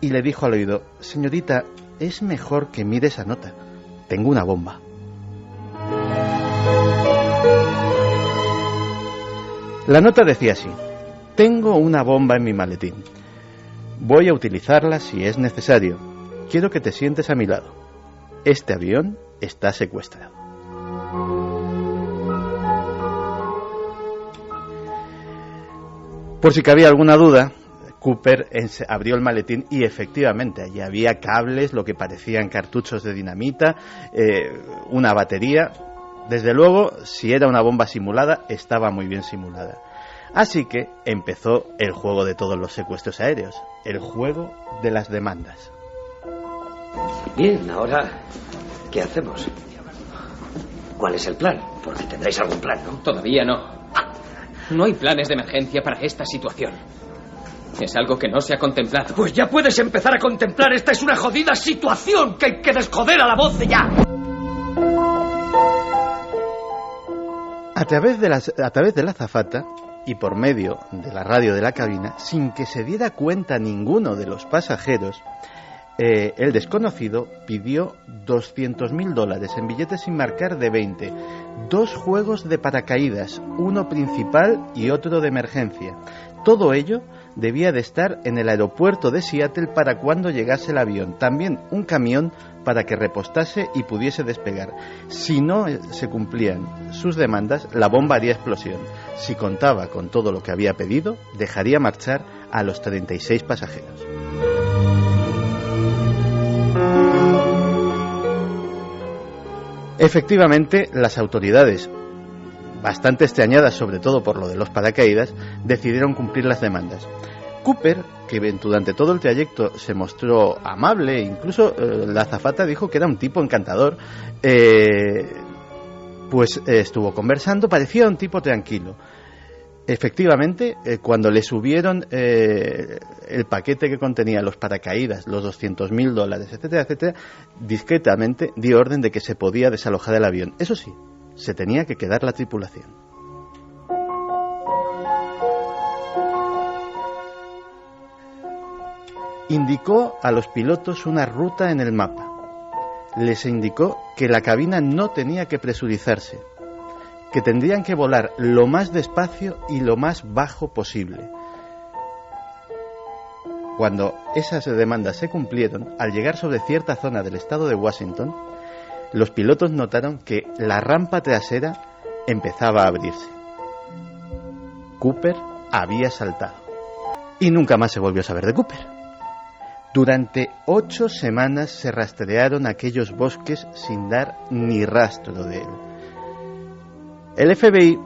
y le dijo al oído, señorita, es mejor que mire esa nota, tengo una bomba. La nota decía así: tengo una bomba en mi maletín. Voy a utilizarla si es necesario. Quiero que te sientes a mi lado. Este avión está secuestrado. Por si cabía alguna duda, Cooper abrió el maletín y efectivamente allí había cables, lo que parecían cartuchos de dinamita, una batería. Desde luego, si era una bomba simulada, estaba muy bien simulada. Así que empezó el juego de todos los secuestros aéreos, el juego de las demandas. Bien, ahora, ¿qué hacemos? ¿Cuál es el plan? Porque tendréis algún plan, ¿no? Todavía no. No hay planes de emergencia para esta situación. Es algo que no se ha contemplado. Pues ya puedes empezar a contemplar. Esta es una jodida situación que hay que desjoder a la voz de ya. A través de la azafata y por medio de la radio de la cabina, sin que se diera cuenta ninguno de los pasajeros, el desconocido pidió $200.000 en billetes sin marcar de 20, 2 juegos de paracaídas, uno principal y otro de emergencia. Todo ello debía de estar en el aeropuerto de Seattle para cuando llegase el avión. También un camión para que repostase y pudiese despegar. Si no se cumplían sus demandas, la bomba haría explosión. Si contaba con todo lo que había pedido, dejaría marchar a los 36 pasajeros. Efectivamente, las autoridades, bastante extrañadas sobre todo por lo de los paracaídas, decidieron cumplir las demandas. Cooper, que durante todo el trayecto se mostró amable, incluso la azafata dijo que era un tipo encantador, pues estuvo conversando, parecía un tipo tranquilo. Efectivamente, cuando le subieron el paquete que contenía los paracaídas, los $200.000, etcétera, etcétera, discretamente dio orden de que se podía desalojar el avión. Eso sí, se tenía que quedar la tripulación. Indicó a los pilotos una ruta en el mapa. Les indicó que la cabina no tenía que presurizarse, que tendrían que volar lo más despacio y lo más bajo posible. Cuando esas demandas se cumplieron, al llegar sobre cierta zona del estado de Washington, los pilotos notaron que la rampa trasera empezaba a abrirse. Cooper había saltado. Y nunca más se volvió a saber de Cooper. Durante 8 semanas se rastrearon aquellos bosques sin dar ni rastro de él. El FBI,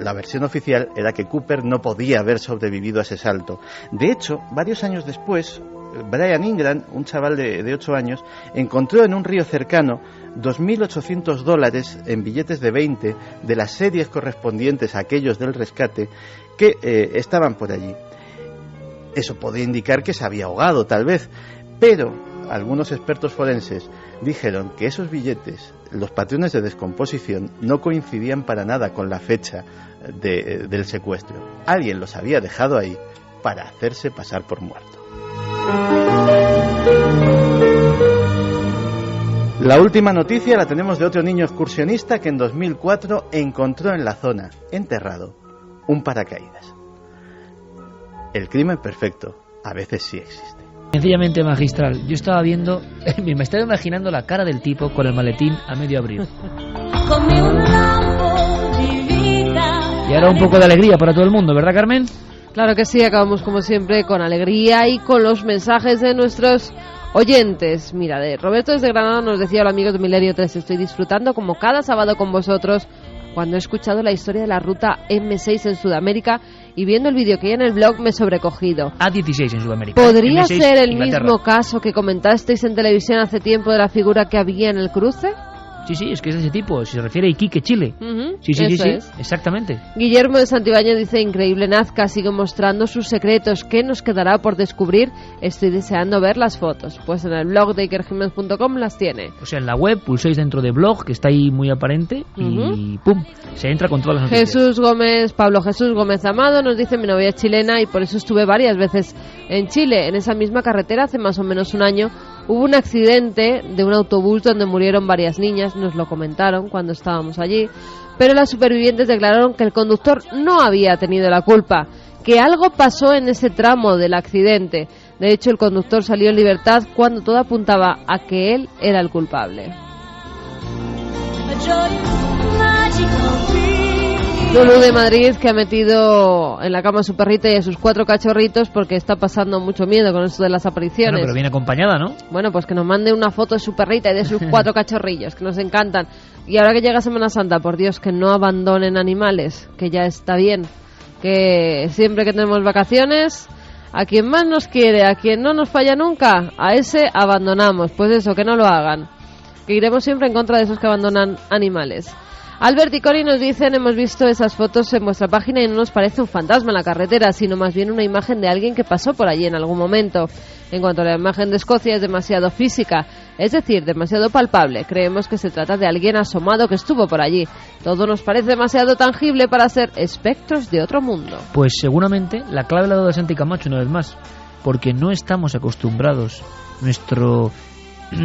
la versión oficial era que Cooper no podía haber sobrevivido a ese salto. De hecho, varios años después, Brian Ingram, un chaval de 8 años, encontró en un río cercano $2.800 en billetes de 20 de las series correspondientes a aquellos del rescate que estaban por allí. Eso podía indicar que se había ahogado, tal vez, pero algunos expertos forenses dijeron que esos billetes, los patrones de descomposición, no coincidían para nada con la fecha del secuestro. Alguien los había dejado ahí para hacerse pasar por muerto. La última noticia la tenemos de otro niño excursionista que en 2004 encontró en la zona, enterrado, un paracaídas. El crimen perfecto a veces sí existe. Sencillamente magistral. Yo estaba viendo, me estaba imaginando la cara del tipo con el maletín a medio abrir. Y ahora un poco de alegría para todo el mundo, ¿verdad, Carmen? Claro que sí, acabamos como siempre con alegría y con los mensajes de nuestros oyentes. Mira, Roberto desde Granada nos decía: hola amigos de Milenio 3, estoy disfrutando como cada sábado con vosotros cuando he escuchado la historia de la ruta M6 en Sudamérica y viendo el vídeo que hay en el blog me he sobrecogido. A16 en Sudamérica. ¿Podría M6, ser el Inglaterra. mismo caso que comentasteis en televisión hace tiempo de la figura que había en el cruce? Sí, es que es de ese tipo, se refiere a Iquique, Chile. Sí, es. Exactamente. Guillermo de Santibáñez dice: increíble, Nazca sigue mostrando sus secretos. ¿Qué nos quedará por descubrir? Estoy deseando ver las fotos. Pues en el blog de ikerjimenez.com las tiene. O sea, en la web pulsáis dentro de blog, que está ahí muy aparente, y ¡pum! Se entra con todas las noticias. Pablo Jesús Gómez Amado nos dice: mi novia es chilena y por eso estuve varias veces en Chile. En esa misma carretera hace más o menos un año hubo un accidente de un autobús donde murieron varias niñas, nos lo comentaron cuando estábamos allí, pero las supervivientes declararon que el conductor no había tenido la culpa, que algo pasó en ese tramo del accidente. De hecho, el conductor salió en libertad cuando todo apuntaba a que él era el culpable. Lulú de Madrid, que ha metido en la cama a su perrita y a sus 4 cachorritos porque está pasando mucho miedo con esto de las apariciones. Bueno, pero viene acompañada, ¿no? Bueno, pues que nos mande una foto de su perrita y de sus 4 cachorrillos, que nos encantan. Y ahora que llega Semana Santa, por Dios, que no abandonen animales, que ya está bien. Que siempre que tenemos vacaciones, a quien más nos quiere, a quien no nos falla nunca, a ese abandonamos. Pues eso, que no lo hagan. Que iremos siempre en contra de esos que abandonan animales. Albert y Cori nos dicen: hemos visto esas fotos en vuestra página y no nos parece un fantasma en la carretera, sino más bien una imagen de alguien que pasó por allí en algún momento. En cuanto a la imagen de Escocia, es demasiado física, es decir, demasiado palpable. Creemos que se trata de alguien asomado que estuvo por allí. Todo nos parece demasiado tangible para ser espectros de otro mundo. Pues seguramente la clave la ha dado Santi Camacho una vez más, porque no estamos acostumbrados. Nuestro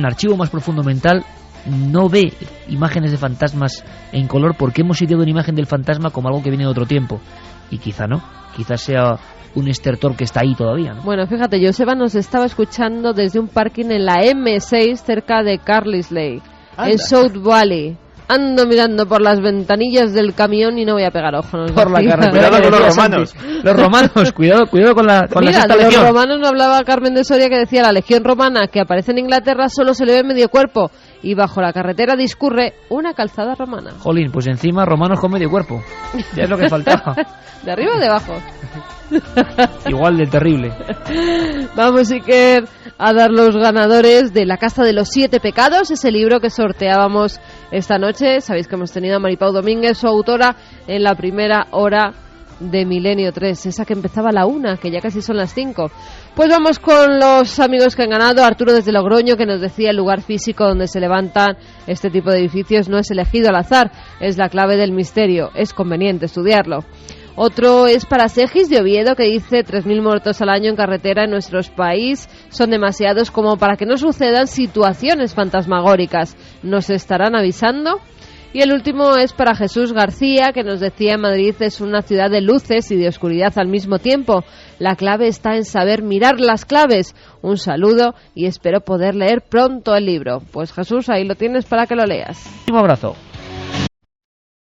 archivo más profundo mental no ve imágenes de fantasmas en color porque hemos ideado una imagen del fantasma como algo que viene de otro tiempo. Y quizá no, quizás sea un estertor que está ahí todavía, ¿no? Bueno, fíjate, Joseba nos estaba escuchando desde un parking en la M6 cerca de Carlisle, en South Valley. Ando mirando por las ventanillas del camión y no voy a pegar ojo. Por la carretera. Cuidado con los romanos. Los romanos, cuidado con la sexta de legión. Los romanos no hablaba Carmen de Soria, que decía: la legión romana que aparece en Inglaterra solo se le ve medio cuerpo y bajo la carretera discurre una calzada romana. Jolín, pues encima romanos con medio cuerpo. Ya es lo que faltaba. ¿De arriba o de abajo? Igual de terrible. Vamos, Iker, a dar los ganadores de La Casa de los 7 Pecados, ese libro que sorteábamos esta noche. Sabéis que hemos tenido a Maripau Domínguez, su autora, en la primera hora de Milenio 3, esa que empezaba a la 1, que ya casi son las 5. Pues vamos con los amigos que han ganado. Arturo desde Logroño, que nos decía: el lugar físico donde se levantan este tipo de edificios no es elegido al azar, es la clave del misterio, es conveniente estudiarlo. Otro es para Segis de Oviedo, que dice: 3.000 muertos al año en carretera en nuestro país son demasiados como para que no sucedan situaciones fantasmagóricas. ¿Nos estarán avisando? Y el último es para Jesús García, que nos decía: Madrid es una ciudad de luces y de oscuridad al mismo tiempo. La clave está en saber mirar las claves. Un saludo y espero poder leer pronto el libro. Pues Jesús, ahí lo tienes para que lo leas. Un abrazo.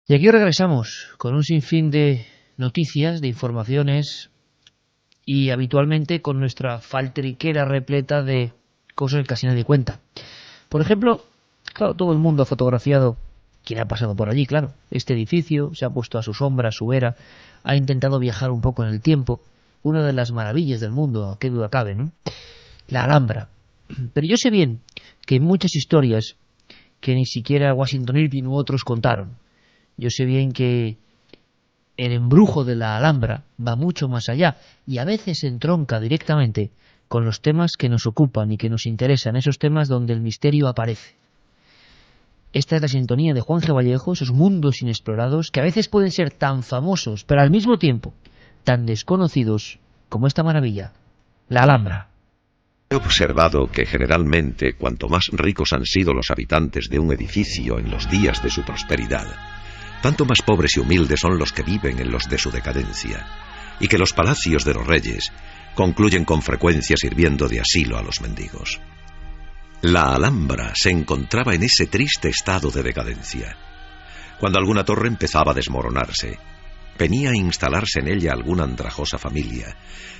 Y aquí regresamos con un sinfín de noticias, de informaciones y habitualmente con nuestra faltriquera repleta de cosas que casi nadie cuenta. Por ejemplo, claro, todo el mundo ha fotografiado quien ha pasado por allí, claro. Este edificio se ha puesto a su sombra, a su vera, ha intentado viajar un poco en el tiempo. Una de las maravillas del mundo, qué duda cabe, ¿no? La Alhambra. Pero yo sé bien que hay muchas historias que ni siquiera Washington Irving u otros contaron. Yo sé bien que el embrujo de la Alhambra va mucho más allá y a veces entronca directamente con los temas que nos ocupan y que nos interesan, esos temas donde el misterio aparece. Esta es la sintonía de Juan G. Vallejo, esos mundos inexplorados que a veces pueden ser tan famosos, pero al mismo tiempo tan desconocidos como esta maravilla, la Alhambra. He observado que generalmente cuanto más ricos han sido los habitantes de un edificio en los días de su prosperidad, tanto más pobres y humildes son los que viven en los de su decadencia, y que los palacios de los reyes concluyen con frecuencia sirviendo de asilo a los mendigos. La Alhambra se encontraba en ese triste estado de decadencia. Cuando alguna torre empezaba a desmoronarse, venía a instalarse en ella alguna andrajosa familia,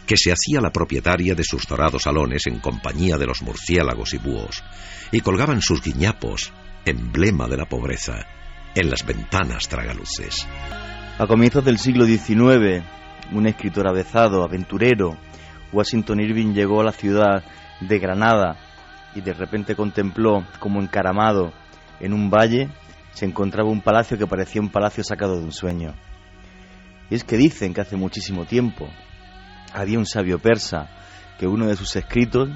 que se hacía la propietaria de sus dorados salones en compañía de los murciélagos y búhos, y colgaban sus guiñapos, emblema de la pobreza, en las ventanas tragaluces. A comienzos del siglo XIX, un escritor avezado, aventurero, Washington Irving, llegó a la ciudad de Granada y de repente contempló como encaramado en un valle se encontraba un palacio que parecía un palacio sacado de un sueño. Y es que dicen que hace muchísimo tiempo había un sabio persa que uno de sus escritos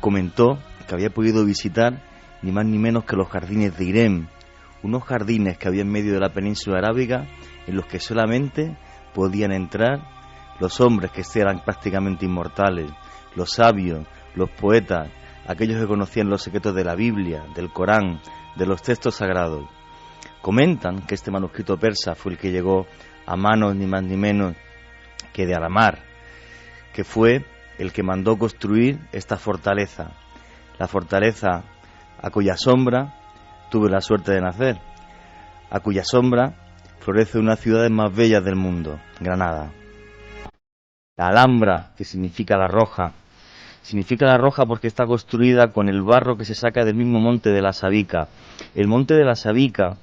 comentó que había podido visitar ni más ni menos que los jardines de Irem, unos jardines que había en medio de la península arábiga en los que solamente podían entrar los hombres que eran prácticamente inmortales, los sabios, los poetas, aquellos que conocían los secretos de la Biblia, del Corán, de los textos sagrados. Comentan que este manuscrito persa fue el que llegó a manos ni más ni menos que de Alamar, que fue el que mandó construir esta fortaleza, la fortaleza a cuya sombra tuve la suerte de nacer, a cuya sombra florece una de las ciudades más bellas del mundo, Granada. La Alhambra, que significa la roja. Significa la roja porque está construida con el barro que se saca del mismo monte de la Sabica. El monte de la Sabica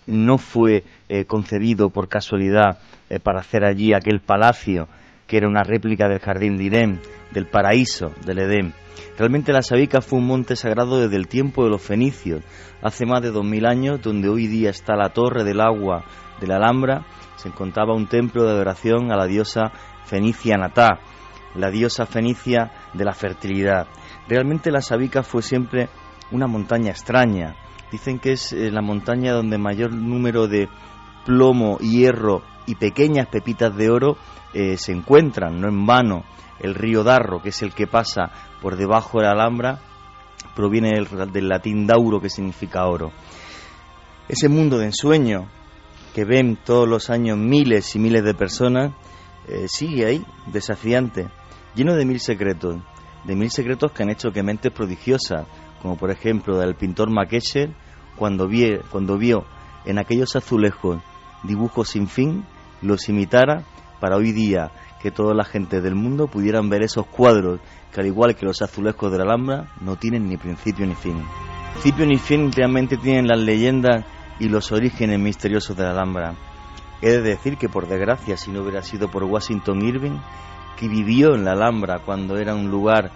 no fue concebido por casualidad para hacer allí aquel palacio que era una réplica del jardín de Edén, del paraíso del Edén. Realmente la Sabica fue un monte sagrado desde el tiempo de los fenicios, hace más de 2000 años, donde hoy día está la Torre del Agua de la Alhambra. Se encontraba un templo de adoración a la diosa fenicia Natá, la diosa fenicia de la fertilidad. Realmente la Sabica fue siempre una montaña extraña. Dicen que es la montaña donde mayor número de plomo, hierro y pequeñas pepitas de oro se encuentran, no en vano. El río Darro, que es el que pasa por debajo de la Alhambra, proviene del latín dauro, que significa oro. Ese mundo de ensueño que ven todos los años miles y miles de personas, sigue ahí, desafiante, lleno de mil secretos que han hecho que mentes prodigiosas, como por ejemplo del pintor Maquecher, cuando vio en aquellos azulejos dibujos sin fin, los imitara para hoy día que toda la gente del mundo pudieran ver esos cuadros que, al igual que los azulejos de la Alhambra, no tienen ni principio ni fin. Principio ni fin realmente tienen las leyendas y los orígenes misteriosos de la Alhambra. He de decir que, por desgracia, si no hubiera sido por Washington Irving, que vivió en la Alhambra cuando era un lugar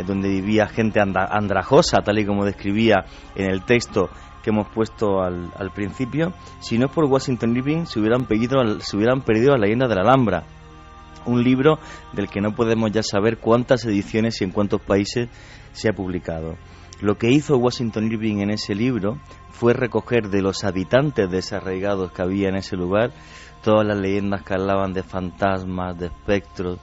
donde vivía gente andrajosa, tal y como describía en el texto que hemos puesto al principio, si no es por Washington Irving, se hubieran perdido las leyendas de la Alhambra. Un libro del que no podemos ya saber cuántas ediciones y en cuántos países se ha publicado. Lo que hizo Washington Irving en ese libro fue recoger de los habitantes desarraigados que había en ese lugar todas las leyendas que hablaban de fantasmas, de espectros,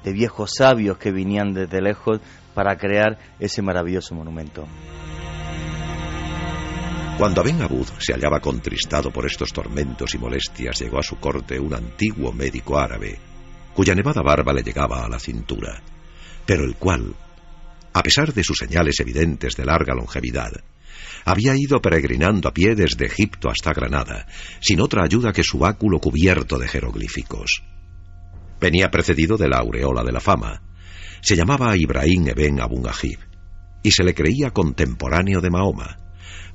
de viejos sabios que venían desde lejos para crear ese maravilloso monumento. Cuando Aben Abud se hallaba contristado por estos tormentos y molestias, llegó a su corte un antiguo médico árabe, cuya nevada barba le llegaba a la cintura, pero el cual, a pesar de sus señales evidentes de larga longevidad, había ido peregrinando a pie desde Egipto hasta Granada, sin otra ayuda que su báculo cubierto de jeroglíficos. Venía precedido de la aureola de la fama. Se llamaba Ibrahim Eben Abu Ajib, y se le creía contemporáneo de Mahoma,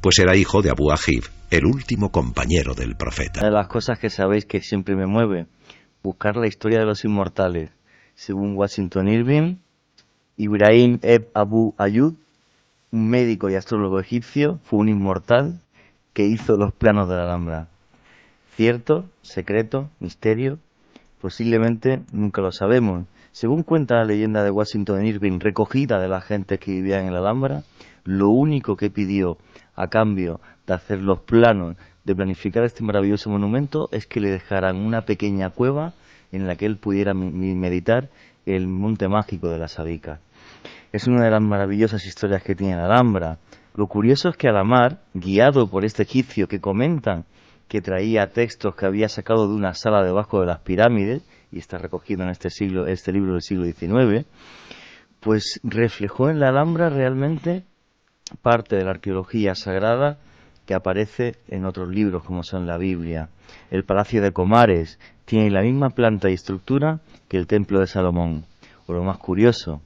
pues era hijo de Abu Ajib, el último compañero del profeta. Una de las cosas que sabéis que siempre me mueve, buscar la historia de los inmortales. Según Washington Irving, Ibrahim Ibn Abu Ayyub, un médico y astrólogo egipcio, fue un inmortal que hizo los planos de la Alhambra. ¿Cierto? ¿Secreto? ¿Misterio? Posiblemente nunca lo sabemos. Según cuenta la leyenda de Washington Irving, recogida de la gente que vivía en la Alhambra, lo único que pidió a cambio de hacer los planos, de planificar este maravilloso monumento, es que le dejaran una pequeña cueva en la que él pudiera meditar el monte mágico de la Sabica. Es una de las maravillosas historias que tiene la Alhambra. Lo curioso es que Alamar, guiado por este egipcio que comentan que traía textos que había sacado de una sala debajo de las pirámides, y está recogido en este libro del siglo XIX, pues reflejó en la Alhambra realmente parte de la arqueología sagrada que aparece en otros libros como son la Biblia. El Palacio de Comares tiene la misma planta y estructura que el Templo de Salomón. O lo más curioso,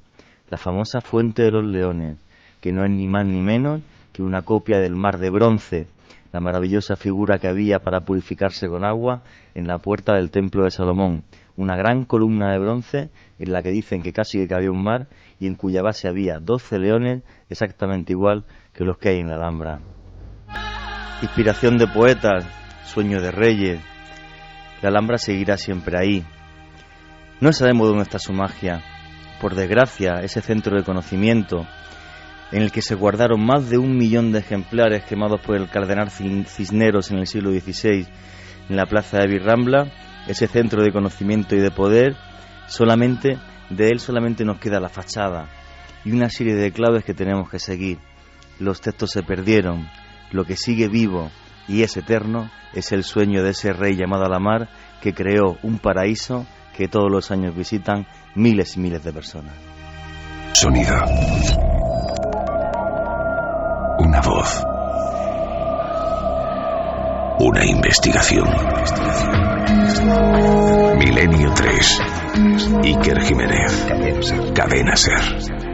la famosa Fuente de los Leones, que no es ni más ni menos que una copia del mar de bronce, la maravillosa figura que había para purificarse con agua en la puerta del Templo de Salomón, una gran columna de bronce en la que dicen que casi que cabía un mar y en cuya base había 12 leones exactamente igual que los que hay en la Alhambra. Inspiración de poetas, sueño de reyes, la Alhambra seguirá siempre ahí. No sabemos dónde está su magia. Por desgracia, ese centro de conocimiento en el que se guardaron más de 1 millón de ejemplares quemados por el cardenal Cisneros en el siglo XVI en la plaza de Virrambla, ese centro de conocimiento y de poder, de él solamente nos queda la fachada y una serie de claves que tenemos que seguir. Los textos se perdieron, lo que sigue vivo y es eterno es el sueño de ese rey llamado Alamar que creó un paraíso que todos los años visitan miles y miles de personas. Sonido. Una voz. Una investigación. Milenio 3. Iker Jiménez. Cadena SER.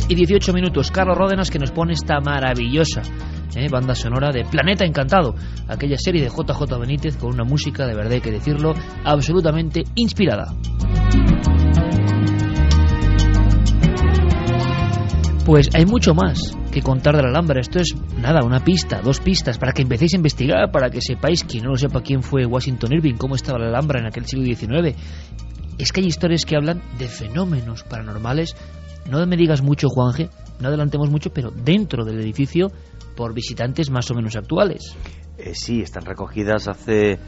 Y 18 minutos, Carlos Ródenas, que nos pone esta maravillosa banda sonora de Planeta Encantado, aquella serie de JJ Benítez con una música, de verdad hay que decirlo, absolutamente inspirada. Pues hay mucho más que contar de la Alhambra. Esto es nada, una pista, 2 pistas para que empecéis a investigar, para que sepáis, quien no lo sepa, quién fue Washington Irving, cómo estaba la Alhambra en aquel siglo XIX. Es que hay historias que hablan de fenómenos paranormales. No me digas mucho, Juanje, no adelantemos mucho, pero dentro del edificio por visitantes más o menos actuales. Sí, están recogidas hace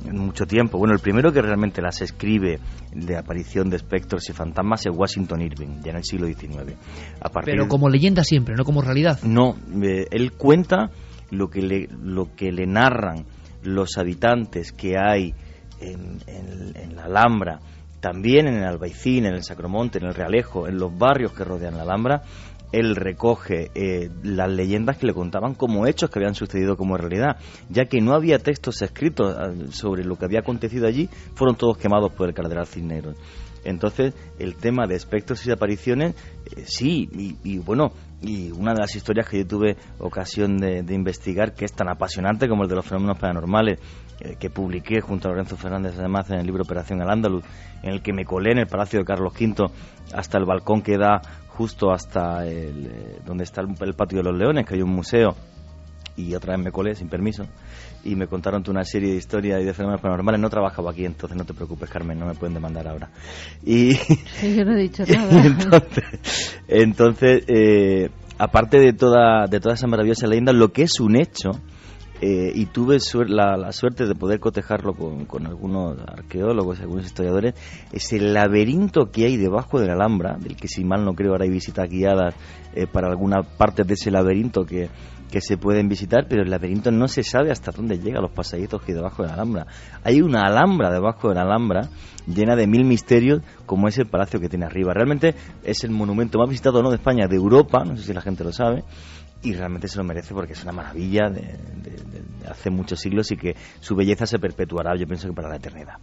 mucho tiempo. Bueno, el primero que realmente las escribe de aparición de espectros y fantasmas es Washington Irving, ya en el siglo XIX. Pero como leyenda siempre, no como realidad. No, él cuenta lo que le narran los habitantes que hay en la Alhambra, también en el Albaicín, en el Sacromonte, en el Realejo, en los barrios que rodean la Alhambra. Él recoge las leyendas que le contaban como hechos que habían sucedido como realidad, ya que no había textos escritos sobre lo que había acontecido allí, fueron todos quemados por el cardenal Cisneros. Entonces, el tema de espectros y apariciones, sí, y bueno, y una de las historias que yo tuve ocasión de investigar, que es tan apasionante como el de los fenómenos paranormales, que publiqué junto a Lorenzo Fernández además en el libro Operación Al-Ándalus, en el que me colé en el Palacio de Carlos V hasta el balcón que da justo hasta donde está el Patio de los Leones, que hay un museo, y otra vez me colé sin permiso y me contaron una serie de historias y de fenómenos paranormales. No trabajaba aquí, entonces no te preocupes, Carmen, no me pueden demandar ahora. Y yo no he dicho nada. entonces aparte de toda esa maravillosa leyenda, lo que es un hecho, y tuve la suerte de poder cotejarlo con algunos arqueólogos y algunos historiadores, es el laberinto que hay debajo de la Alhambra, del que, si mal no creo, ahora hay visitas guiadas para algunas partes de ese laberinto que se pueden visitar, pero el laberinto no se sabe hasta dónde llega, los pasadizos que hay debajo de la Alhambra. Hay una Alhambra debajo de la Alhambra llena de 1000 misterios, como es el palacio que tiene arriba. Realmente es el monumento más visitado, no de España, de Europa, no sé si la gente lo sabe, y realmente se lo merece porque es una maravilla de hace muchos siglos y que su belleza se perpetuará, yo pienso que para la eternidad.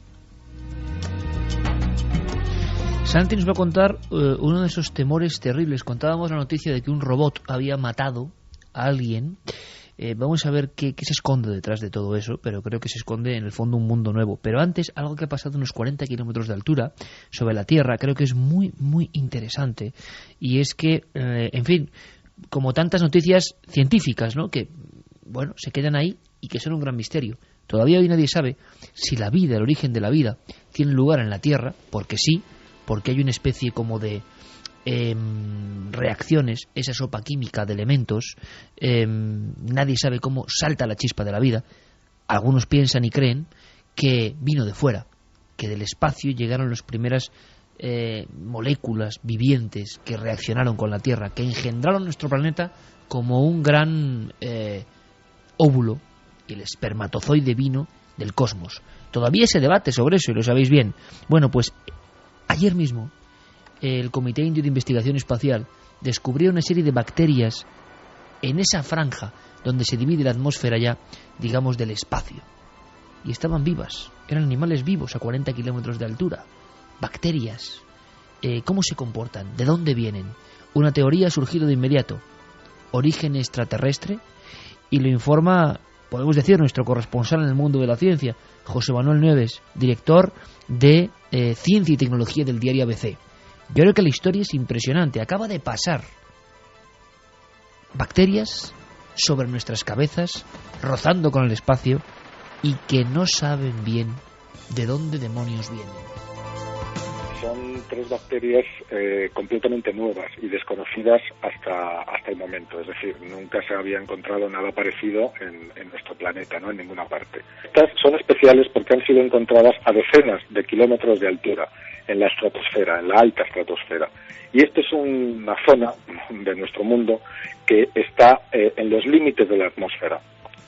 Santi nos va a contar uno de esos temores terribles. Contábamos la noticia de que un robot había matado a alguien. Vamos a ver qué se esconde detrás de todo eso, pero creo que se esconde en el fondo un mundo nuevo. Pero antes, algo que ha pasado a unos 40 kilómetros de altura sobre la Tierra, creo que es muy, muy interesante, y es que, en fin, como tantas noticias científicas, ¿no?, que, bueno, se quedan ahí y que son un gran misterio. Todavía hoy nadie sabe si la vida, el origen de la vida, tiene lugar en la Tierra, porque sí, porque hay una especie como de reacciones, esa sopa química de elementos. Nadie sabe cómo salta la chispa de la vida. Algunos piensan y creen que vino de fuera, que del espacio llegaron las primeras moléculas vivientes que reaccionaron con la Tierra, que engendraron nuestro planeta como un gran óvulo, y el espermatozoide vino del cosmos. Todavía se debate sobre eso y lo sabéis bien. Bueno, pues ayer mismo el Comité Indio de Investigación Espacial descubrió una serie de bacterias en esa franja donde se divide la atmósfera ya, digamos, del espacio, y estaban vivas, eran animales vivos a 40 kilómetros de altura. Bacterias. ¿Cómo se comportan? ¿De dónde vienen? Una teoría ha surgido de inmediato: origen extraterrestre, y lo informa, podemos decir, nuestro corresponsal en el mundo de la ciencia, José Manuel Nieves, director de Ciencia y Tecnología del diario ABC. Yo creo que la historia es impresionante. Acaba de pasar bacterias sobre nuestras cabezas, rozando con el espacio, y que no saben bien de dónde demonios vienen. son 3 bacterias completamente nuevas y desconocidas hasta el momento. Es decir, nunca se había encontrado nada parecido en nuestro planeta, ¿no? En ninguna parte. Estas son especiales porque han sido encontradas a decenas de kilómetros de altura en la estratosfera, en la alta estratosfera. Y esta es una zona de nuestro mundo que está en los límites de la atmósfera.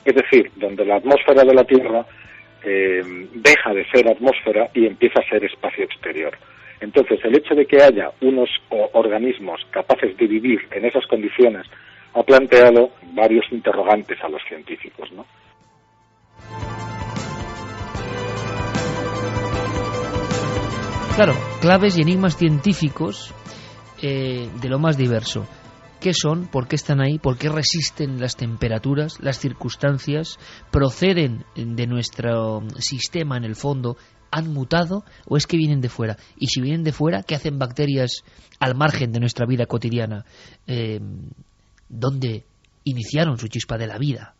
Es decir, donde la atmósfera de la Tierra deja de ser atmósfera y empieza a ser espacio exterior. Entonces, el hecho de que haya unos organismos capaces de vivir en esas condiciones ha planteado varios interrogantes a los científicos, ¿no? Claro, claves y enigmas científicos de lo más diverso. ¿Qué son? ¿Por qué están ahí? ¿Por qué resisten las temperaturas, las circunstancias? ¿Proceden de nuestro sistema en el fondo? ¿Han mutado o es que vienen de fuera? Y si vienen de fuera, ¿qué hacen bacterias al margen de nuestra vida cotidiana? ¿Dónde iniciaron su chispa de la vida?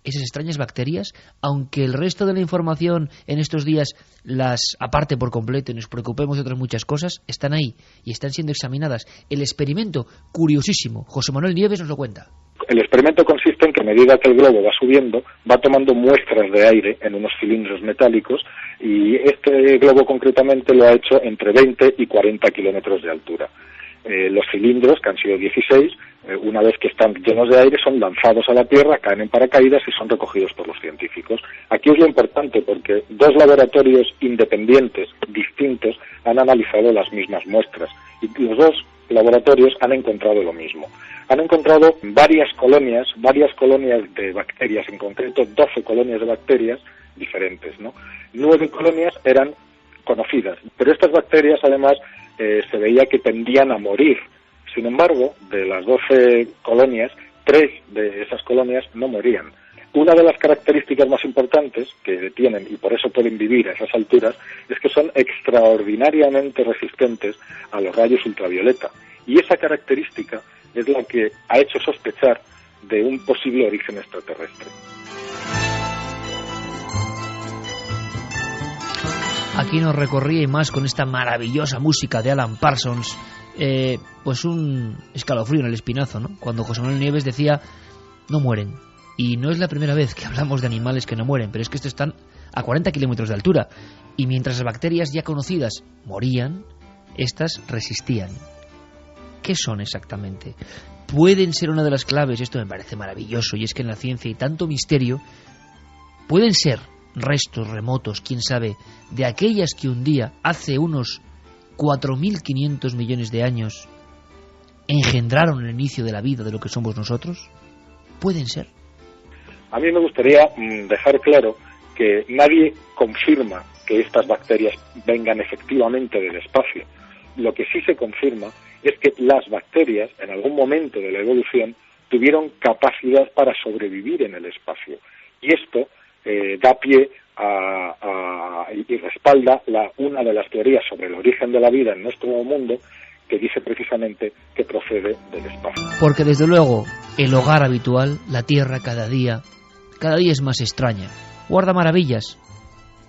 Esas extrañas bacterias, aunque el resto de la información en estos días las aparte por completo y nos preocupemos de otras muchas cosas, están ahí y están siendo examinadas. El experimento, curiosísimo, José Manuel Nieves nos lo cuenta. El experimento consiste en que a medida que el globo va subiendo, va tomando muestras de aire en unos cilindros metálicos y este globo concretamente lo ha hecho entre 20 y 40 kilómetros de altura. Los cilindros, que han sido 16, una vez que están llenos de aire, son lanzados a la Tierra, caen en paracaídas y son recogidos por los científicos. Aquí es lo importante porque 2 laboratorios independientes, distintos, han analizado las mismas muestras y los 2 laboratorios han encontrado lo mismo. Han encontrado varias colonias de bacterias, en concreto 12 colonias de bacterias diferentes, ¿no? 9 colonias eran conocidas, pero estas bacterias además se veía que tendían a morir. Sin embargo, de las 12 colonias, 3 de esas colonias no morían. Una de las características más importantes que tienen, y por eso pueden vivir a esas alturas, es que son extraordinariamente resistentes a los rayos ultravioleta. Y esa característica es la que ha hecho sospechar de un posible origen extraterrestre. Aquí nos recorría y más con esta maravillosa música de Alan Parsons, pues un escalofrío en el espinazo, ¿no? Cuando José Manuel Nieves decía, no mueren. Y no es la primera vez que hablamos de animales que no mueren, pero es que estos están a 40 kilómetros de altura. Y mientras las bacterias ya conocidas morían, estas resistían. ¿Qué son exactamente? Pueden ser una de las claves, esto me parece maravilloso, y es que en la ciencia hay tanto misterio, pueden ser restos remotos, quién sabe, de aquellas que un día, hace unos 4.500 millones de años, engendraron el inicio de la vida de lo que somos nosotros. ¿Pueden ser? A mí me gustaría dejar claro que nadie confirma que estas bacterias vengan efectivamente del espacio. Lo que sí se confirma es que las bacterias, en algún momento de la evolución, tuvieron capacidad para sobrevivir en el espacio. Y esto da pie y respalda una de las teorías sobre el origen de la vida en nuestro mundo, que dice precisamente que procede del espacio. Porque desde luego el hogar habitual, la Tierra, cada día es más extraña. Guarda maravillas,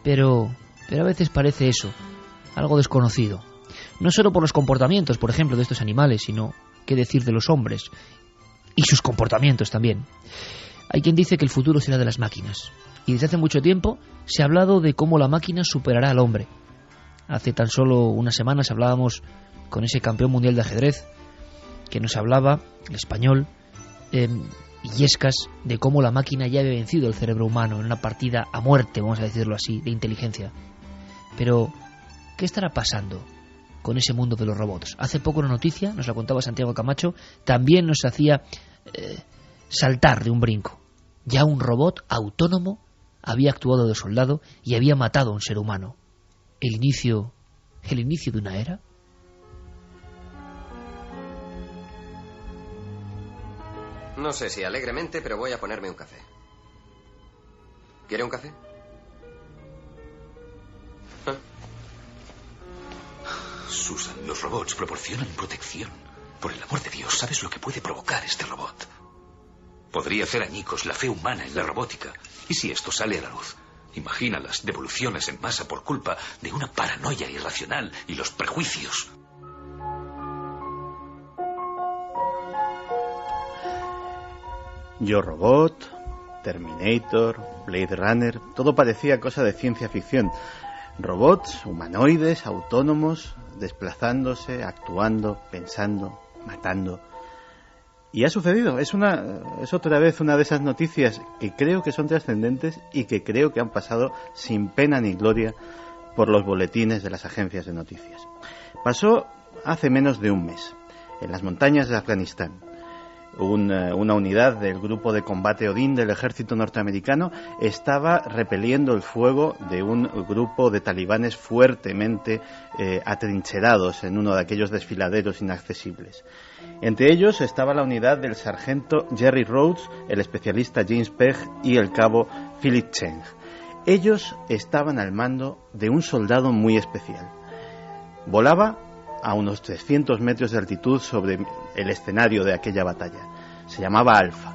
pero a veces parece eso, algo desconocido. No solo por los comportamientos, por ejemplo, de estos animales, sino qué decir de los hombres y sus comportamientos también. Hay quien dice que el futuro será de las máquinas. Y desde hace mucho tiempo se ha hablado de cómo la máquina superará al hombre. Hace tan solo unas semanas hablábamos con ese campeón mundial de ajedrez que nos hablaba, el español, Illescas, de cómo la máquina ya había vencido el cerebro humano en una partida a muerte, vamos a decirlo así, de inteligencia. Pero, ¿qué estará pasando con ese mundo de los robots? Hace poco una noticia, nos la contaba Santiago Camacho, también nos hacía saltar de un brinco. Ya un robot autónomo había actuado de soldado y había matado a un ser humano. ¿El inicio de una era? No sé si alegremente, pero voy a ponerme un café. ¿Quiere un café? ¿Ah? Susan, los robots proporcionan protección. Por el amor de Dios, ¿sabes lo que puede provocar este robot? Podría hacer añicos la fe humana en la robótica. ¿Y si esto sale a la luz? Imagina las devoluciones en masa por culpa de una paranoia irracional y los prejuicios. Yo Robot, Terminator, Blade Runner, todo parecía cosa de ciencia ficción. Robots, humanoides, autónomos, desplazándose, actuando, pensando, matando. Y ha sucedido, es otra vez una de esas noticias que creo que son trascendentes y que creo que han pasado sin pena ni gloria por los boletines de las agencias de noticias. Pasó hace menos de un mes, en las montañas de Afganistán. Una unidad del grupo de combate Odín del ejército norteamericano estaba repeliendo el fuego de un grupo de talibanes fuertemente atrincherados en uno de aquellos desfiladeros inaccesibles. Entre ellos estaba la unidad del sargento Jerry Rhodes, el especialista James Pegg y el cabo Philip Cheng. Ellos estaban al mando de un soldado muy especial. Volaba a unos 300 metros de altitud sobre el escenario de aquella batalla. Se llamaba Alfa.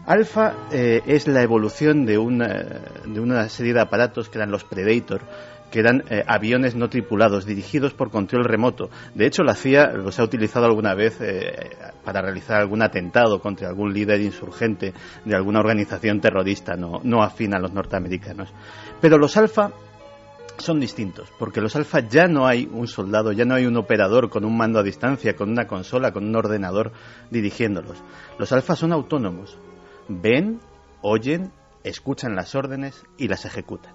Alfa es la evolución de una serie de aparatos que eran los Predator, que eran aviones no tripulados, dirigidos por control remoto. De hecho, la CIA los ha utilizado alguna vez para realizar algún atentado contra algún líder insurgente de alguna organización terrorista no afín a los norteamericanos. Pero los Alfa son distintos, porque los Alfa ya no hay un soldado, ya no hay un operador con un mando a distancia, con una consola, con un ordenador dirigiéndolos. Los Alfa son autónomos. Ven, oyen, escuchan las órdenes y las ejecutan.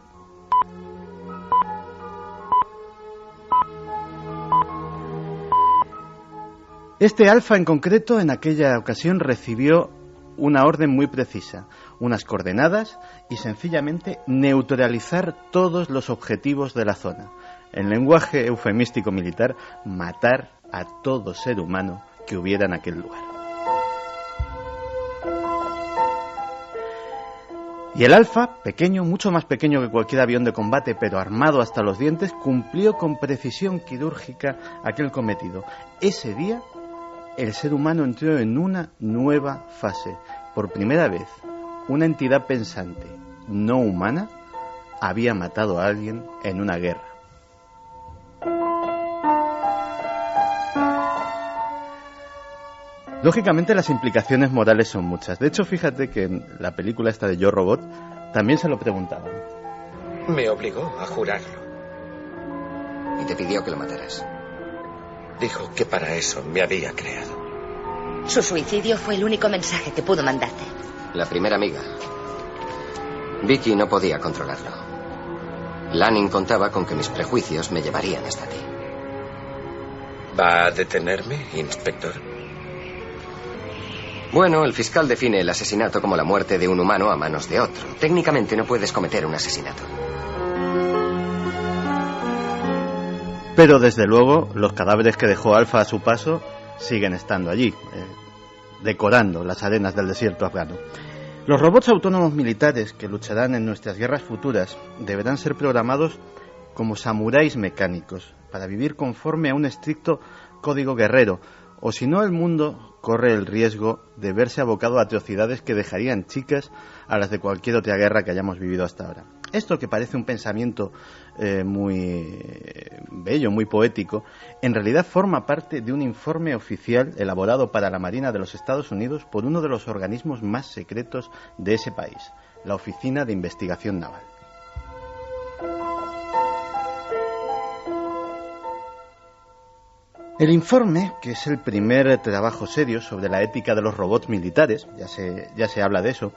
Este Alfa en concreto en aquella ocasión recibió una orden muy precisa, unas coordenadas y sencillamente neutralizar todos los objetivos de la zona. En lenguaje eufemístico militar, matar a todo ser humano que hubiera en aquel lugar. Y el Alfa, pequeño, mucho más pequeño que cualquier avión de combate, pero armado hasta los dientes, cumplió con precisión quirúrgica aquel cometido. Ese día, el ser humano entró en una nueva fase. Por primera vez, una entidad pensante, no humana, había matado a alguien en una guerra. Lógicamente las implicaciones morales son muchas. De hecho, fíjate que en la película esta de Yo Robot también se lo preguntaban. Me obligó a jurarlo. Y te pidió que lo mataras. Dijo que para eso me había creado. Su suicidio fue el único mensaje que pudo mandarte. La primera amiga. Vicky no podía controlarlo. Lanning contaba con que mis prejuicios me llevarían hasta ti. ¿Va a detenerme, inspector? Bueno, el fiscal define el asesinato como la muerte de un humano a manos de otro. Técnicamente no puedes cometer un asesinato. Pero desde luego los cadáveres que dejó Alfa a su paso siguen estando allí, decorando las arenas del desierto afgano. Los robots autónomos militares que lucharán en nuestras guerras futuras deberán ser programados como samuráis mecánicos para vivir conforme a un estricto código guerrero, o si no el mundo corre el riesgo de verse abocado a atrocidades que dejarían chicas a las de cualquier otra guerra que hayamos vivido hasta ahora. Esto, que parece un pensamiento muy bello, muy poético, en realidad forma parte de un informe oficial elaborado para la Marina de los Estados Unidos por uno de los organismos más secretos de ese país, la Oficina de Investigación Naval. El informe, que es el primer trabajo serio sobre la ética de los robots militares, ya se habla de eso,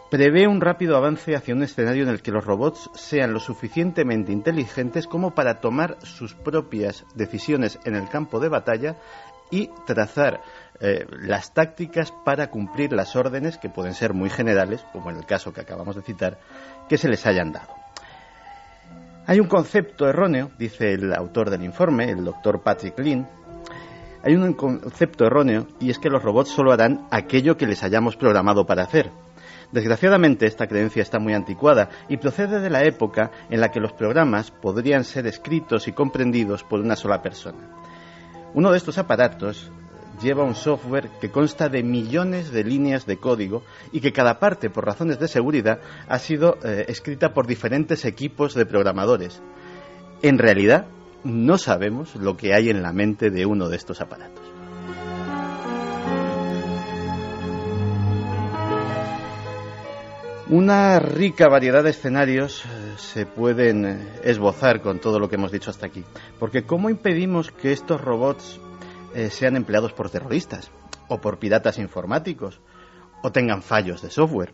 prevé un rápido avance hacia un escenario en el que los robots sean lo suficientemente inteligentes como para tomar sus propias decisiones en el campo de batalla y trazar las tácticas para cumplir las órdenes, que pueden ser muy generales, como en el caso que acabamos de citar, que se les hayan dado. Hay un concepto erróneo, dice el autor del informe, el doctor Patrick Lynn. Hay un concepto erróneo, y es que los robots solo harán aquello que les hayamos programado para hacer. Desgraciadamente, esta creencia está muy anticuada y procede de la época en la que los programas podrían ser escritos y comprendidos por una sola persona. Uno de estos aparatos lleva un software que consta de millones de líneas de código y que cada parte, por razones de seguridad, ha sido escrita por diferentes equipos de programadores. En realidad, no sabemos lo que hay en la mente de uno de estos aparatos. Una rica variedad de escenarios se pueden esbozar con todo lo que hemos dicho hasta aquí. Porque ¿cómo impedimos que estos robots sean empleados por terroristas o por piratas informáticos o tengan fallos de software?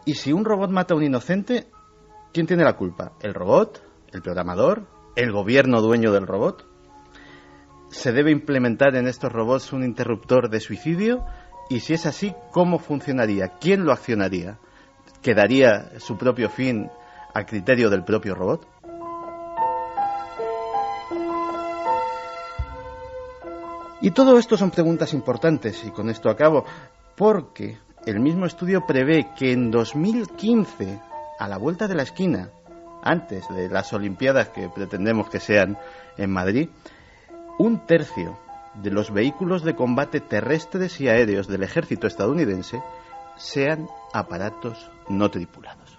Y si un robot mata a un inocente, ¿quién tiene la culpa? ¿El robot? ¿El programador? ¿El gobierno dueño del robot? ¿Se debe implementar en estos robots un interruptor de suicidio? Y si es así, ¿cómo funcionaría? ¿Quién lo accionaría? ¿Quedaría su propio fin a criterio del propio robot? Y todo esto son preguntas importantes, y con esto acabo, porque el mismo estudio prevé que en 2015, a la vuelta de la esquina, antes de las Olimpiadas que pretendemos que sean en Madrid, 1/3 de los vehículos de combate terrestres y aéreos del ejército estadounidense sean aparatos no tripulados.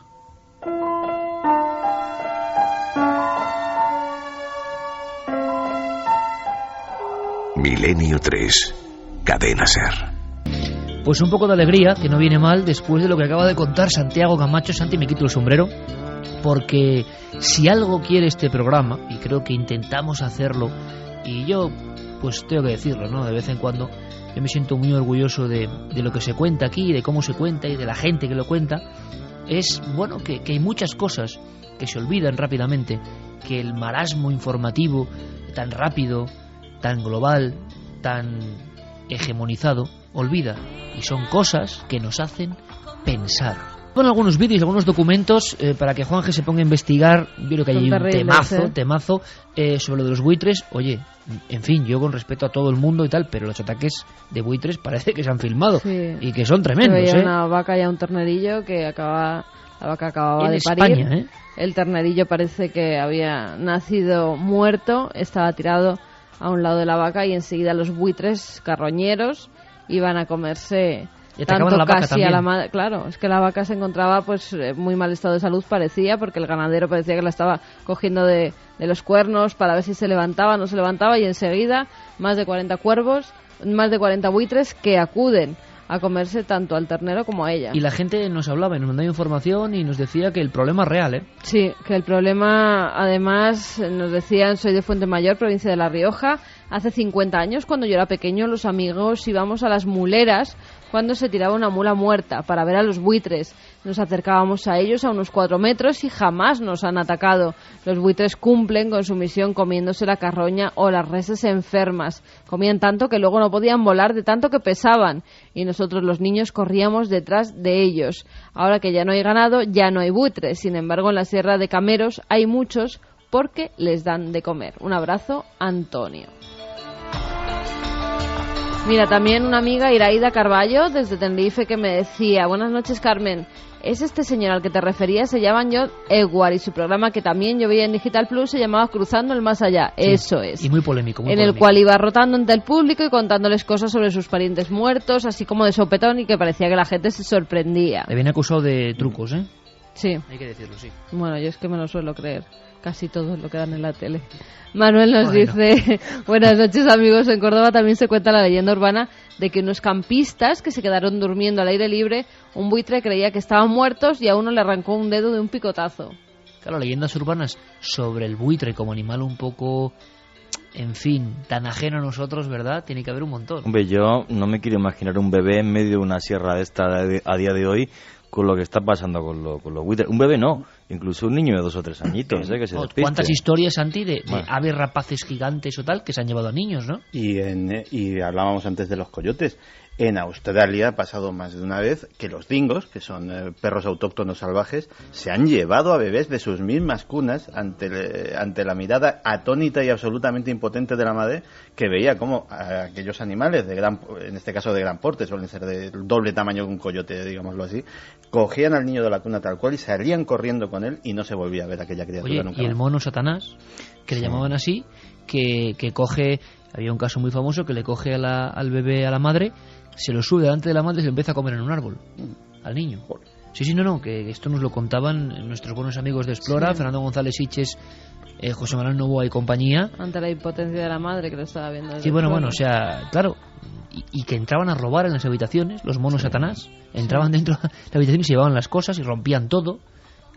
Milenio 3, Cadena SER. Pues un poco de alegría, que no viene mal, después de lo que acaba de contar Santiago Camacho. Santi, me quito el sombrero, porque si algo quiere este programa, y creo que intentamos hacerlo, y yo pues tengo que decirlo, ¿no? De vez en cuando yo me siento muy orgulloso de lo que se cuenta aquí, de cómo se cuenta y de la gente que lo cuenta. Es bueno que hay muchas cosas que se olvidan rápidamente, que el marasmo informativo tan rápido, tan global, tan hegemonizado, olvida, y son cosas que nos hacen pensar. Bueno, algunos vídeos, algunos documentos para que Juanje se ponga a investigar. Yo creo que hay un temazo sobre lo de los buitres. Oye, en fin, yo con respeto a todo el mundo y tal, pero los ataques de buitres parece que se han filmado, sí, y que son tremendos. Veía una vaca y un ternerillo que la vaca acababa de parir. España, el ternerillo parece que había nacido muerto, estaba tirado a un lado de la vaca, y enseguida los buitres carroñeros iban a comerse tanto a la casi a la madre. Claro, es que la vaca se encontraba pues muy mal estado de salud, parecía, porque el ganadero parecía que la estaba cogiendo de los cuernos para ver si se levantaba o no se levantaba, y enseguida más de 40 cuervos, más de 40 buitres que acuden a comerse tanto al ternero como a ella. Y la gente nos hablaba y nos mandaba información y nos decía que el problema es real, ¿eh? Sí, que el problema, además, nos decían, soy de Fuentemayor, provincia de La Rioja. Hace 50 años, cuando yo era pequeño, los amigos íbamos a las muleras cuando se tiraba una mula muerta para ver a los buitres. Nos acercábamos a ellos a unos 4 metros y jamás nos han atacado. Los buitres cumplen con su misión comiéndose la carroña o las reses enfermas. Comían tanto que luego no podían volar de tanto que pesaban, y nosotros los niños corríamos detrás de ellos. Ahora que ya no hay ganado, ya no hay buitres. Sin embargo, en la Sierra de Cameros hay muchos porque les dan de comer. Un abrazo, Antonio. Mira, también una amiga, Iraida Carballo, desde Tenerife, que me decía: buenas noches, Carmen, ¿es este señor al que te referías? Se llama John Edward, y su programa, que también yo veía en Digital Plus, se llamaba Cruzando el Más Allá. Sí, eso es. Y muy polémico. En el cual iba rotando ante el público y contándoles cosas sobre sus parientes muertos, así como de sopetón, y que parecía que la gente se sorprendía. Le viene acusado de trucos, ¿eh? Sí. Hay que decirlo, sí. Bueno, yo es que me lo suelo creer. Casi todo lo que dan en la tele. Manuel nos dice: buenas noches, amigos. En Córdoba también se cuenta la leyenda urbana de que unos campistas que se quedaron durmiendo al aire libre, un buitre creía que estaban muertos y a uno le arrancó un dedo de un picotazo. Claro, leyendas urbanas sobre el buitre como animal un poco, en fin, tan ajeno a nosotros, ¿verdad? Tiene que haber un montón. Hombre, yo no me quiero imaginar un bebé en medio de una sierra de esta a día de hoy con lo que está pasando con los buitres. Un bebé no, incluso un niño de 2 o 3 añitos, que se despiste. ¿Cuántas historias, Santi, de aves rapaces gigantes o tal que se han llevado a niños, ¿no? Y hablábamos antes de los coyotes. En Australia ha pasado más de una vez que los dingos, que son perros autóctonos salvajes, se han llevado a bebés de sus mismas cunas ante la mirada atónita y absolutamente impotente de la madre, que veía cómo aquellos animales, en este caso de gran porte, suelen ser del doble tamaño que un coyote, digámoslo así, cogían al niño de la cuna tal cual y salían corriendo con él, y no se volvía a ver aquella criatura. Oye, nunca y el más. mono Satanás, que le llamaban así, que coge Había un caso muy famoso que le coge al bebé a la madre, se lo sube delante de la madre y se lo empieza a comer en un árbol al niño. Sí, no, que esto nos lo contaban nuestros buenos amigos de Explora, sí. Fernando González Siches, José Manuel Novoa y compañía. Ante la impotencia de la madre que lo estaba viendo. Sí, bueno, o sea, claro, y que entraban a robar en las habitaciones, los monos Satanás, entraban dentro de la habitación y se llevaban las cosas y rompían todo.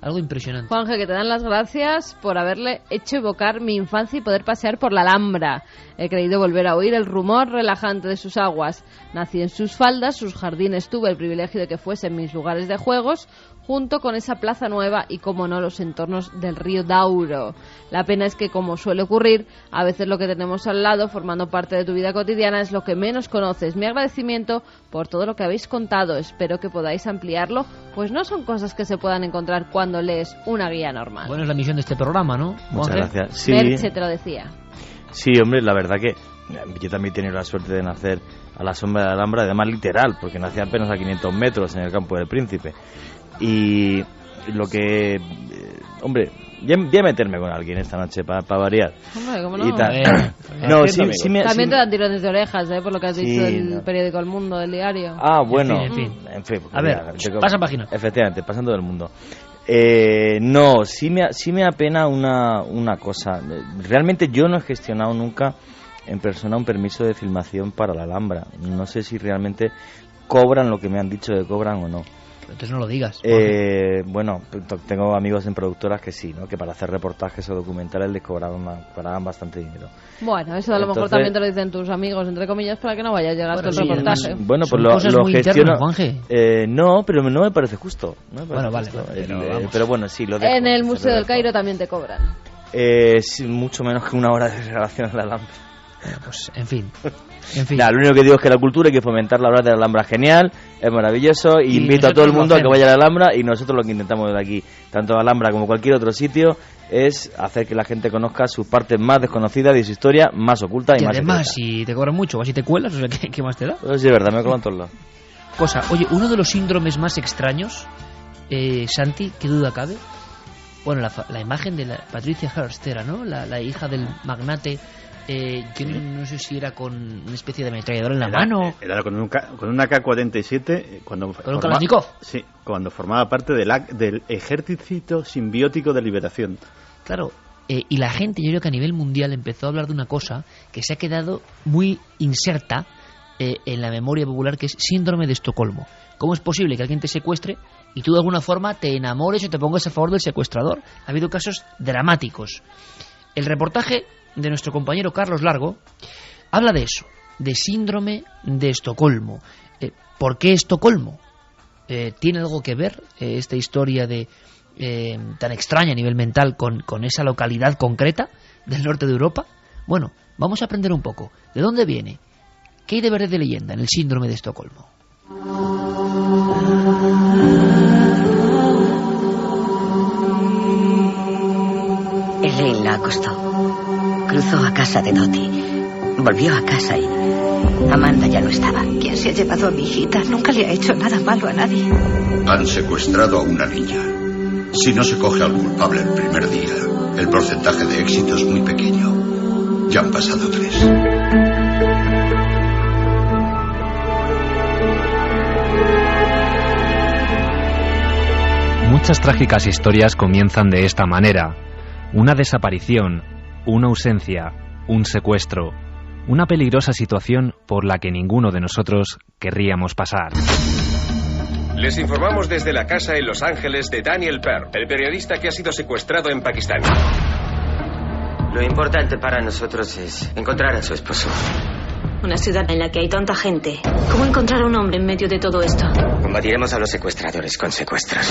Algo impresionante. Juanje, que te dan las gracias por haberle hecho evocar mi infancia y poder pasear por la Alhambra. He creído volver a oír el rumor relajante de sus aguas. Nací en sus faldas, sus jardines, tuve el privilegio de que fuesen mis lugares de juegos, junto con esa plaza nueva y, como no, los entornos del río Dauro. La pena es que, como suele ocurrir, a veces lo que tenemos al lado, formando parte de tu vida cotidiana, es lo que menos conoces. Mi agradecimiento por todo lo que habéis contado. Espero que podáis ampliarlo, pues no son cosas que se puedan encontrar cuando lees una guía normal. Bueno, es la misión de este programa, ¿no? Muchas gracias. Sí. Merche te lo decía. Sí, hombre, la verdad que yo también he tenido la suerte de nacer a la sombra de la Alhambra, además literal, porque nací apenas a 500 metros en el Campo del Príncipe. Y lo que... hombre, ya meterme con alguien esta noche para variar. Hombre, ¿cómo no? Y tal. No, también te dan tirones de orejas, por lo que has dicho del periódico El Mundo, del diario. Ah, bueno. En fin. A ver, pasa página. Efectivamente, pasando del mundo. No, sí me apena una cosa. Realmente yo no he gestionado nunca en persona un permiso de filmación para la Alhambra. No sé si realmente cobran lo que me han dicho que cobran o no. Entonces no lo digas. Bueno, tengo amigos en productoras que sí, ¿no? Que para hacer reportajes o documentales les cobraban bastante dinero. Bueno, eso a lo mejor también te lo dicen tus amigos, entre comillas, para que no vaya a llegar hasta el reportaje. Bueno, pues lo gestiono. Juanje. No, pero no me parece justo. Vale. Pero bueno, sí, lo dejo. En el Museo del Cairo también te cobran. Sí, mucho menos que una hora de relación a la Alhambra. Pues, en fin. Nada, lo único que digo es que la cultura hay que fomentar. La hora de la Alhambra genial, es maravilloso, y invito a todo el mundo a que vaya a la Alhambra, y nosotros lo que intentamos desde aquí, tanto la Alhambra como cualquier otro sitio, es hacer que la gente conozca sus partes más desconocidas y su historia más oculta y más además, secreta. si te cobran mucho o si te cuelas, o sea, ¿qué más te da? Pues sí, es verdad, me cobran todos lados. Oye, uno de los síndromes más extraños, Santi, ¿qué duda cabe? Bueno, la imagen de la Patricia Hearst era, ¿no? La hija del magnate. Yo no sé si era con una especie de ametralladora en la mano. Era con una K-47 ¿Con un Kalashnikov? Sí, cuando formaba parte del Ejército Simbiótico de Liberación. Claro, y la gente, yo creo que a nivel mundial empezó a hablar de una cosa que se ha quedado muy inserta en la memoria popular, que es síndrome de Estocolmo. ¿Cómo es posible que alguien te secuestre y tú de alguna forma te enamores o te pongas a favor del secuestrador? Ha habido casos dramáticos. El reportaje de nuestro compañero Carlos Largo habla de eso, de síndrome de Estocolmo. ¿Por qué Estocolmo? ¿Tiene algo que ver esta historia de tan extraña a nivel mental con esa localidad concreta del norte de Europa? Bueno, vamos a aprender un poco. ¿De dónde viene? ¿Qué hay de verdad de leyenda en el síndrome de Estocolmo? Elaine la acostó. Cruzó a casa de Dottie. Volvió a casa y Amanda ya no estaba. ¿Quién se ha llevado a mi hijita? Nunca le ha hecho nada malo a nadie. Han secuestrado a una niña. Si no se coge al culpable el primer día, el porcentaje de éxito es muy pequeño. Ya han pasado 3. Muchas trágicas historias comienzan de esta manera. Una desaparición, una ausencia, un secuestro, una peligrosa situación por la que ninguno de nosotros querríamos pasar. Les informamos desde la casa en Los Ángeles de Daniel Pearl, el periodista que ha sido secuestrado en Pakistán. Lo importante para nosotros es encontrar a su esposo. Una ciudad en la que hay tanta gente. ¿Cómo encontrar a un hombre en medio de todo esto? Combatiremos a los secuestradores con secuestros.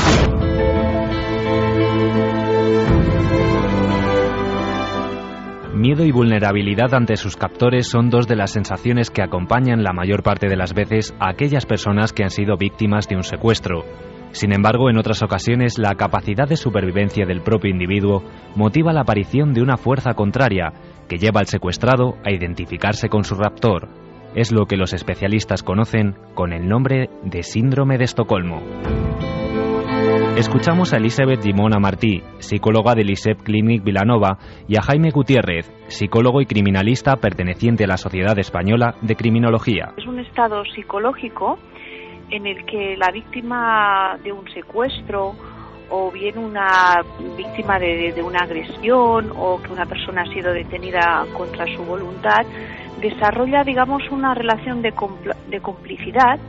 Miedo y vulnerabilidad ante sus captores son dos de las sensaciones que acompañan la mayor parte de las veces a aquellas personas que han sido víctimas de un secuestro. Sin embargo, en otras ocasiones, la capacidad de supervivencia del propio individuo motiva la aparición de una fuerza contraria que lleva al secuestrado a identificarse con su raptor. Es lo que los especialistas conocen con el nombre de síndrome de Estocolmo. Escuchamos a Elizabeth Gimona Martí, psicóloga del ISEP Clinic Vilanova, y a Jaime Gutiérrez, psicólogo y criminalista perteneciente a la Sociedad Española de Criminología. Es un estado psicológico en el que la víctima de un secuestro o bien una víctima de una agresión o que una persona ha sido detenida contra su voluntad, desarrolla, digamos, una relación de complicidad,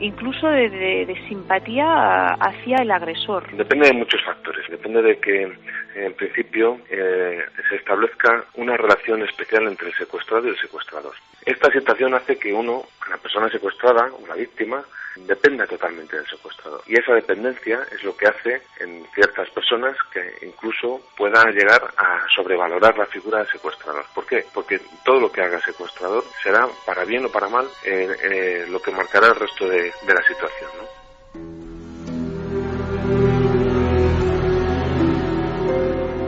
incluso de simpatía hacia el agresor. Depende de muchos factores. Depende de que, en principio, se establezca una relación especial entre el secuestrado y el secuestrador. Esta situación hace que la persona secuestrada o la víctima, dependa totalmente del secuestrador. Y esa dependencia es lo que hace en ciertas personas que incluso puedan llegar a sobrevalorar la figura del secuestrador. ¿Por qué? Porque todo lo que haga el secuestrador será, para bien o para mal, lo que marcará el resto de la situación, ¿no?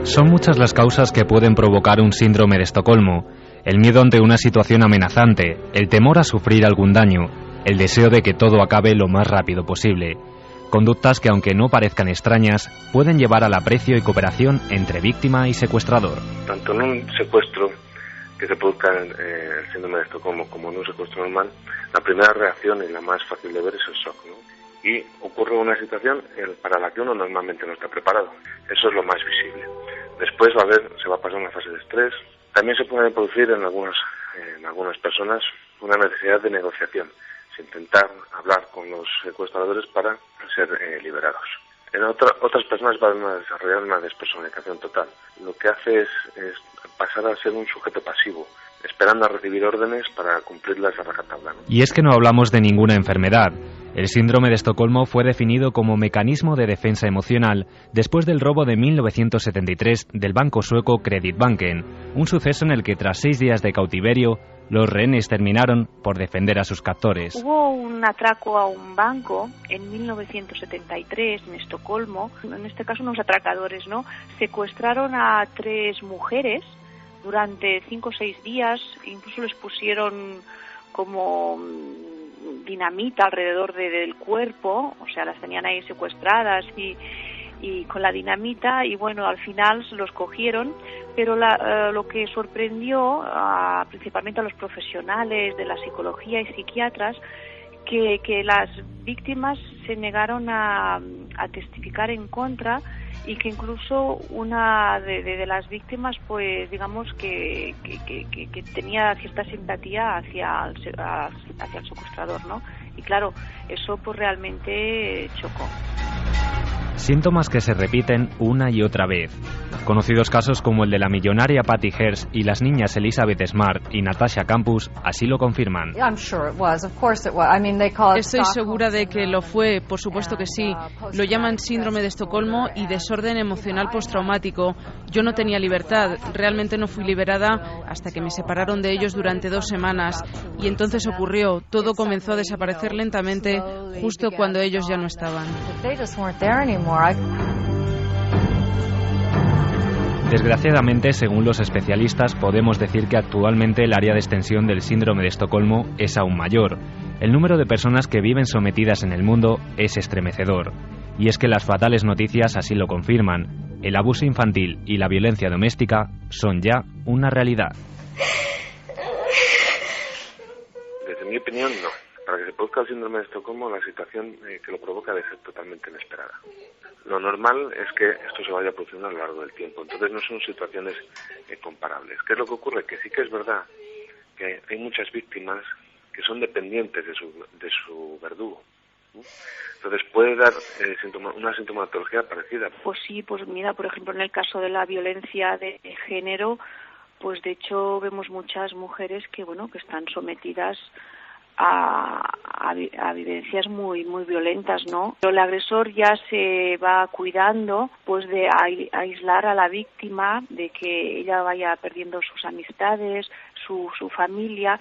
Son muchas las causas que pueden provocar un síndrome de Estocolmo. El miedo ante una situación amenazante, el temor a sufrir algún daño, el deseo de que todo acabe lo más rápido posible. Conductas que, aunque no parezcan extrañas, pueden llevar al aprecio y cooperación entre víctima y secuestrador. Tanto en un secuestro que se produzca el síndrome de Estocolmo como en un secuestro normal, la primera reacción y la más fácil de ver es el shock, ¿no? Y ocurre una situación para la que uno normalmente no está preparado. Eso es lo más visible. Después se va a pasar una fase de estrés. También se puede producir en algunas personas una necesidad de negociación, intentar hablar con los secuestradores para ser liberados. En otras personas van a desarrollar una despersonalización total. Lo que hace es pasar a ser un sujeto pasivo, esperando a recibir órdenes para cumplirlas a rajatabla, ¿no? Y es que no hablamos de ninguna enfermedad. El síndrome de Estocolmo fue definido como mecanismo de defensa emocional después del robo de 1973 del banco sueco Kreditbanken, un suceso en el que tras 6 días de cautiverio, los rehenes terminaron por defender a sus captores. Hubo un atraco a un banco en 1973 en Estocolmo. En este caso unos atracadores, ¿no? Secuestraron a 3 mujeres durante 5 o 6 días, incluso les pusieron como dinamita alrededor del cuerpo, o sea, las tenían ahí secuestradas y con la dinamita, y bueno, al final los cogieron, pero lo que sorprendió principalmente a los profesionales de la psicología y psiquiatras, que las víctimas se negaron a testificar en contra, y que incluso una de las víctimas, pues digamos que tenía cierta simpatía hacia el secuestrador, ¿no? Y claro, eso pues realmente chocó. Síntomas que se repiten una y otra vez. Conocidos casos como el de la millonaria Patty Hearst y las niñas Elizabeth Smart y Natasha Campus así lo confirman. Estoy segura de que lo fue, por supuesto que sí. Lo llaman síndrome de Estocolmo y desorden emocional postraumático. Yo no tenía libertad, realmente no fui liberada hasta que me separaron de ellos durante 2 semanas. Y entonces ocurrió, todo comenzó a desaparecer lentamente justo cuando ellos ya no estaban. Desgraciadamente, según los especialistas, podemos decir que actualmente el área de extensión del síndrome de Estocolmo es aún mayor. El número de personas que viven sometidas en el mundo es estremecedor. Y es que las fatales noticias así lo confirman. El abuso infantil y la violencia doméstica son ya una realidad. Desde mi opinión, no. Para que se produzca el síndrome de Estocolmo, la situación que lo provoca debe ser totalmente inesperada. Lo normal es que esto se vaya produciendo a lo largo del tiempo, entonces no son situaciones comparables. ¿Qué es lo que ocurre? Que sí que es verdad que hay muchas víctimas que son dependientes de su verdugo, ¿no? Entonces puede dar una sintomatología parecida. Pues sí, pues mira, por ejemplo, en el caso de la violencia de género, pues de hecho vemos muchas mujeres que, bueno, que están sometidas a vivencias muy violentas, ¿no? Pero el agresor ya se va cuidando pues de aislar a la víctima, de que ella vaya perdiendo sus amistades, su familia.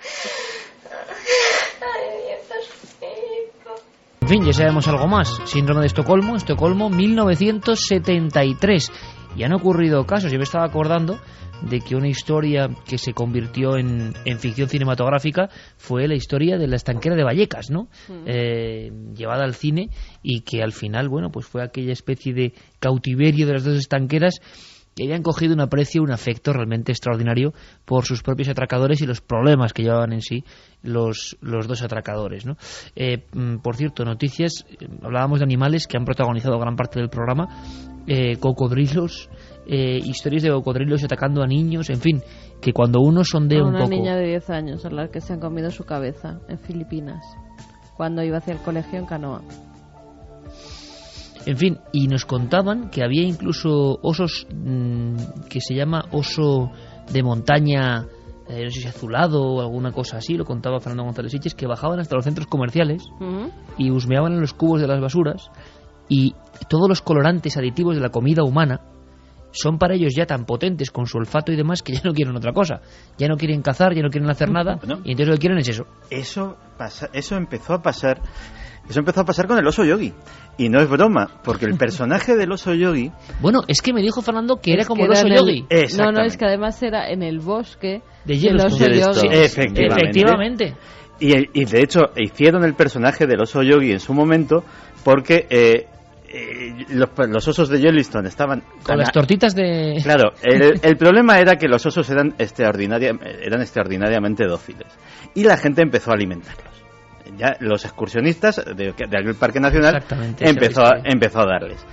En fin, ya sabemos algo más. Síndrome de Estocolmo, 1973. Y han ocurrido casos. Yo me estaba acordando de que una historia que se convirtió en ficción cinematográfica fue la historia de la estanquera de Vallecas, ¿no? Llevada al cine, y que al final, bueno, pues fue aquella especie de cautiverio de las dos estanqueras que habían cogido un aprecio, un afecto realmente extraordinario por sus propios atracadores y los problemas que llevaban en sí los dos atracadores, ¿no? Por cierto, noticias, hablábamos de animales que han protagonizado gran parte del programa, cocodrilos, historias de cocodrilos atacando a niños, en fin, que cuando uno sondea un poco... Una niña de 10 años a la que se han comido su cabeza en Filipinas, cuando iba hacia el colegio en canoa. En fin, y nos contaban que había incluso osos que se llama oso de montaña, no sé si azulado o alguna cosa así, lo contaba Fernando González Siches, que bajaban hasta los centros comerciales y husmeaban en los cubos de las basuras, y todos los colorantes aditivos de la comida humana son para ellos ya tan potentes con su olfato y demás que ya no quieren otra cosa, ya no quieren cazar, ya no quieren hacer nada, y entonces lo que quieren es eso. Eso empezó a pasar con el oso Yogi. Y no es broma, porque el personaje del oso Yogi... Bueno, es que me dijo Fernando que era como el oso Yogi. No, es que además era en el bosque de Yellowstone. Efectivamente. Y de hecho hicieron el personaje del oso Yogi en su momento porque... los osos de Yellowstone estaban... Con las tortitas de... Claro, el problema era que los osos eran extraordinariamente dóciles. Y la gente empezó a alimentarlos. Ya los excursionistas de aquel parque nacional empezó a darles.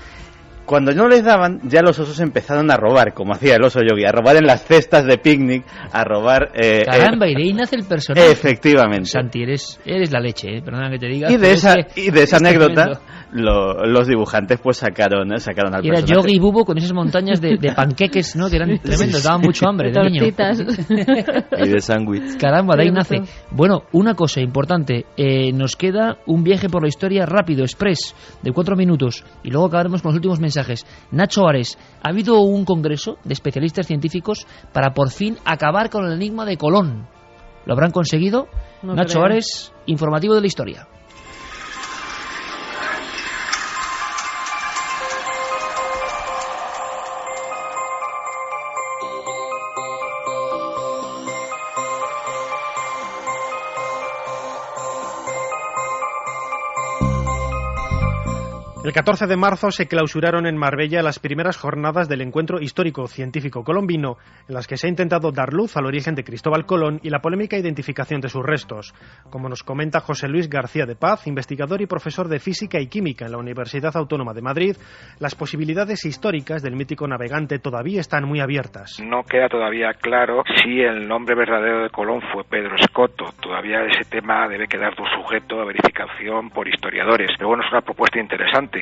Cuando no les daban, ya los osos empezaron a robar, como hacía el oso Yogi, a robar en las cestas de picnic, a robar... Caramba, y de ahí nace el personaje. Efectivamente. Santi, eres la leche, perdona que te diga. Y de esa anécdota, los dibujantes pues sacaron al personaje. Era Yogi y Bubo con esas montañas de panqueques, ¿no? Que eran tremendos, daban mucho hambre de niño. Y de sándwich. Caramba, de ahí nace. Bueno, una cosa importante, nos queda un viaje por la historia rápido, express, de 4 minutos, y luego acabaremos con los últimos mensajes. Nacho Ares, ha habido un congreso de especialistas científicos para por fin acabar con el enigma de Colón. ¿Lo habrán conseguido? No Nacho creo. Ares, informativo de la historia. El 14 de marzo se clausuraron en Marbella las primeras jornadas del encuentro histórico-científico colombino, en las que se ha intentado dar luz al origen de Cristóbal Colón y la polémica identificación de sus restos. Como nos comenta José Luis García de Paz, investigador y profesor de Física y Química en la Universidad Autónoma de Madrid, las posibilidades históricas del mítico navegante todavía están muy abiertas. No queda todavía claro si el nombre verdadero de Colón fue Pedro Escoto. Todavía ese tema debe quedar sujeto a verificación por historiadores. Pero bueno, es una propuesta interesante,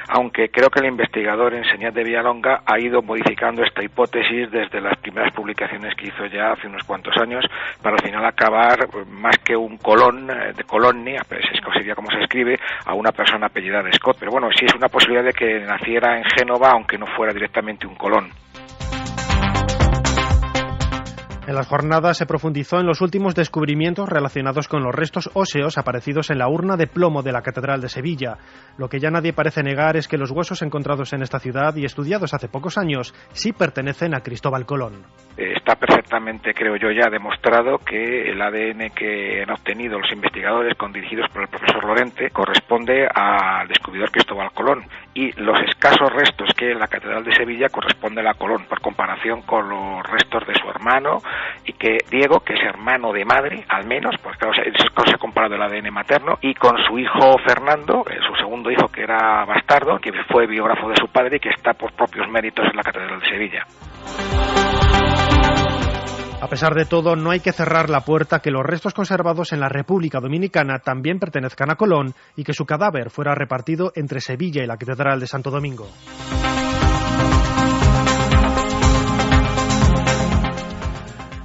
aunque creo que el investigador Enseñat de Villalonga ha ido modificando esta hipótesis desde las primeras publicaciones que hizo ya hace unos cuantos años, para al final acabar más que un Colón, de Colonia, pues sería como se escribe, a una persona apellidada Scott. Pero bueno, sí es una posibilidad de que naciera en Génova, aunque no fuera directamente un Colón. En las jornadas se profundizó en los últimos descubrimientos relacionados con los restos óseos aparecidos en la urna de plomo de la Catedral de Sevilla. Lo que ya nadie parece negar es que los huesos encontrados en esta ciudad y estudiados hace pocos años sí pertenecen a Cristóbal Colón. Está perfectamente, creo yo, ya demostrado que el ADN que han obtenido los investigadores dirigidos por el profesor Lorente corresponde al descubridor Cristóbal Colón, y los escasos restos que en la Catedral de Sevilla corresponden a Colón, por comparación con los restos de su hermano, y que Diego, que es hermano de madre, al menos, porque claro, se ha comparado el ADN materno, y con su hijo Fernando, su segundo hijo, que era bastardo, que fue biógrafo de su padre y que está por propios méritos en la Catedral de Sevilla. A pesar de todo, no hay que cerrar la puerta que los restos conservados en la República Dominicana también pertenezcan a Colón y que su cadáver fuera repartido entre Sevilla y la Catedral de Santo Domingo.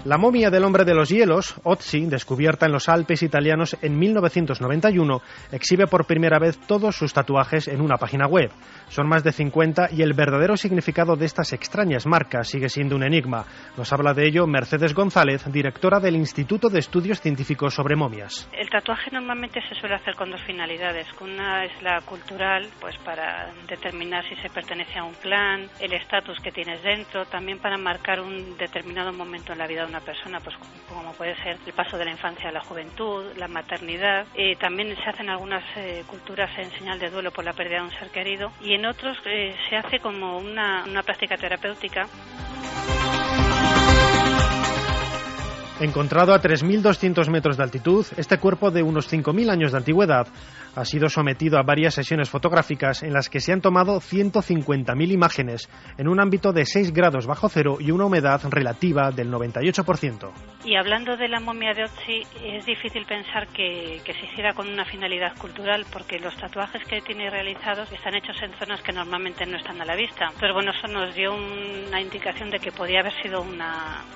La momia del hombre de los hielos, Ötzi, descubierta en los Alpes italianos en 1991, exhibe por primera vez todos sus tatuajes en una página web. Son más de 50 y el verdadero significado de estas extrañas marcas sigue siendo un enigma. Nos habla de ello Mercedes González, directora del Instituto de Estudios Científicos sobre Momias. El tatuaje normalmente se suele hacer con dos finalidades. Una es la cultural, pues para determinar si se pertenece a un clan, el estatus que tienes dentro, también para marcar un determinado momento en la vida de una persona, pues como puede ser el paso de la infancia a la juventud, la maternidad. También se hacen algunas culturas en señal de duelo por la pérdida de un ser querido, y en otros se hace como una práctica terapéutica. Encontrado a 3.200 metros de altitud, este cuerpo de unos 5.000 años de antigüedad ha sido sometido a varias sesiones fotográficas en las que se han tomado 150.000 imágenes en un ámbito de 6 grados bajo cero y una humedad relativa del 98%. Y hablando de la momia de Ötzi, es difícil pensar que se hiciera con una finalidad cultural, porque los tatuajes que tiene realizados están hechos en zonas que normalmente no están a la vista. Pero bueno, eso nos dio una indicación de que podía haber sido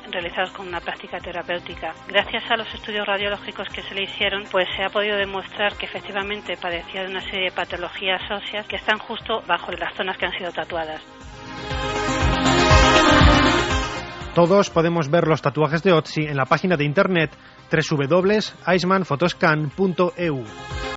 realizados con una práctica terapéutica. Gracias a los estudios radiológicos que se le hicieron, pues se ha podido demostrar que efectivamente padecía de una serie de patologías óseas que están justo bajo las zonas que han sido tatuadas. Todos podemos ver los tatuajes de Ötzi en la página de internet www.icemanphotoscan.eu.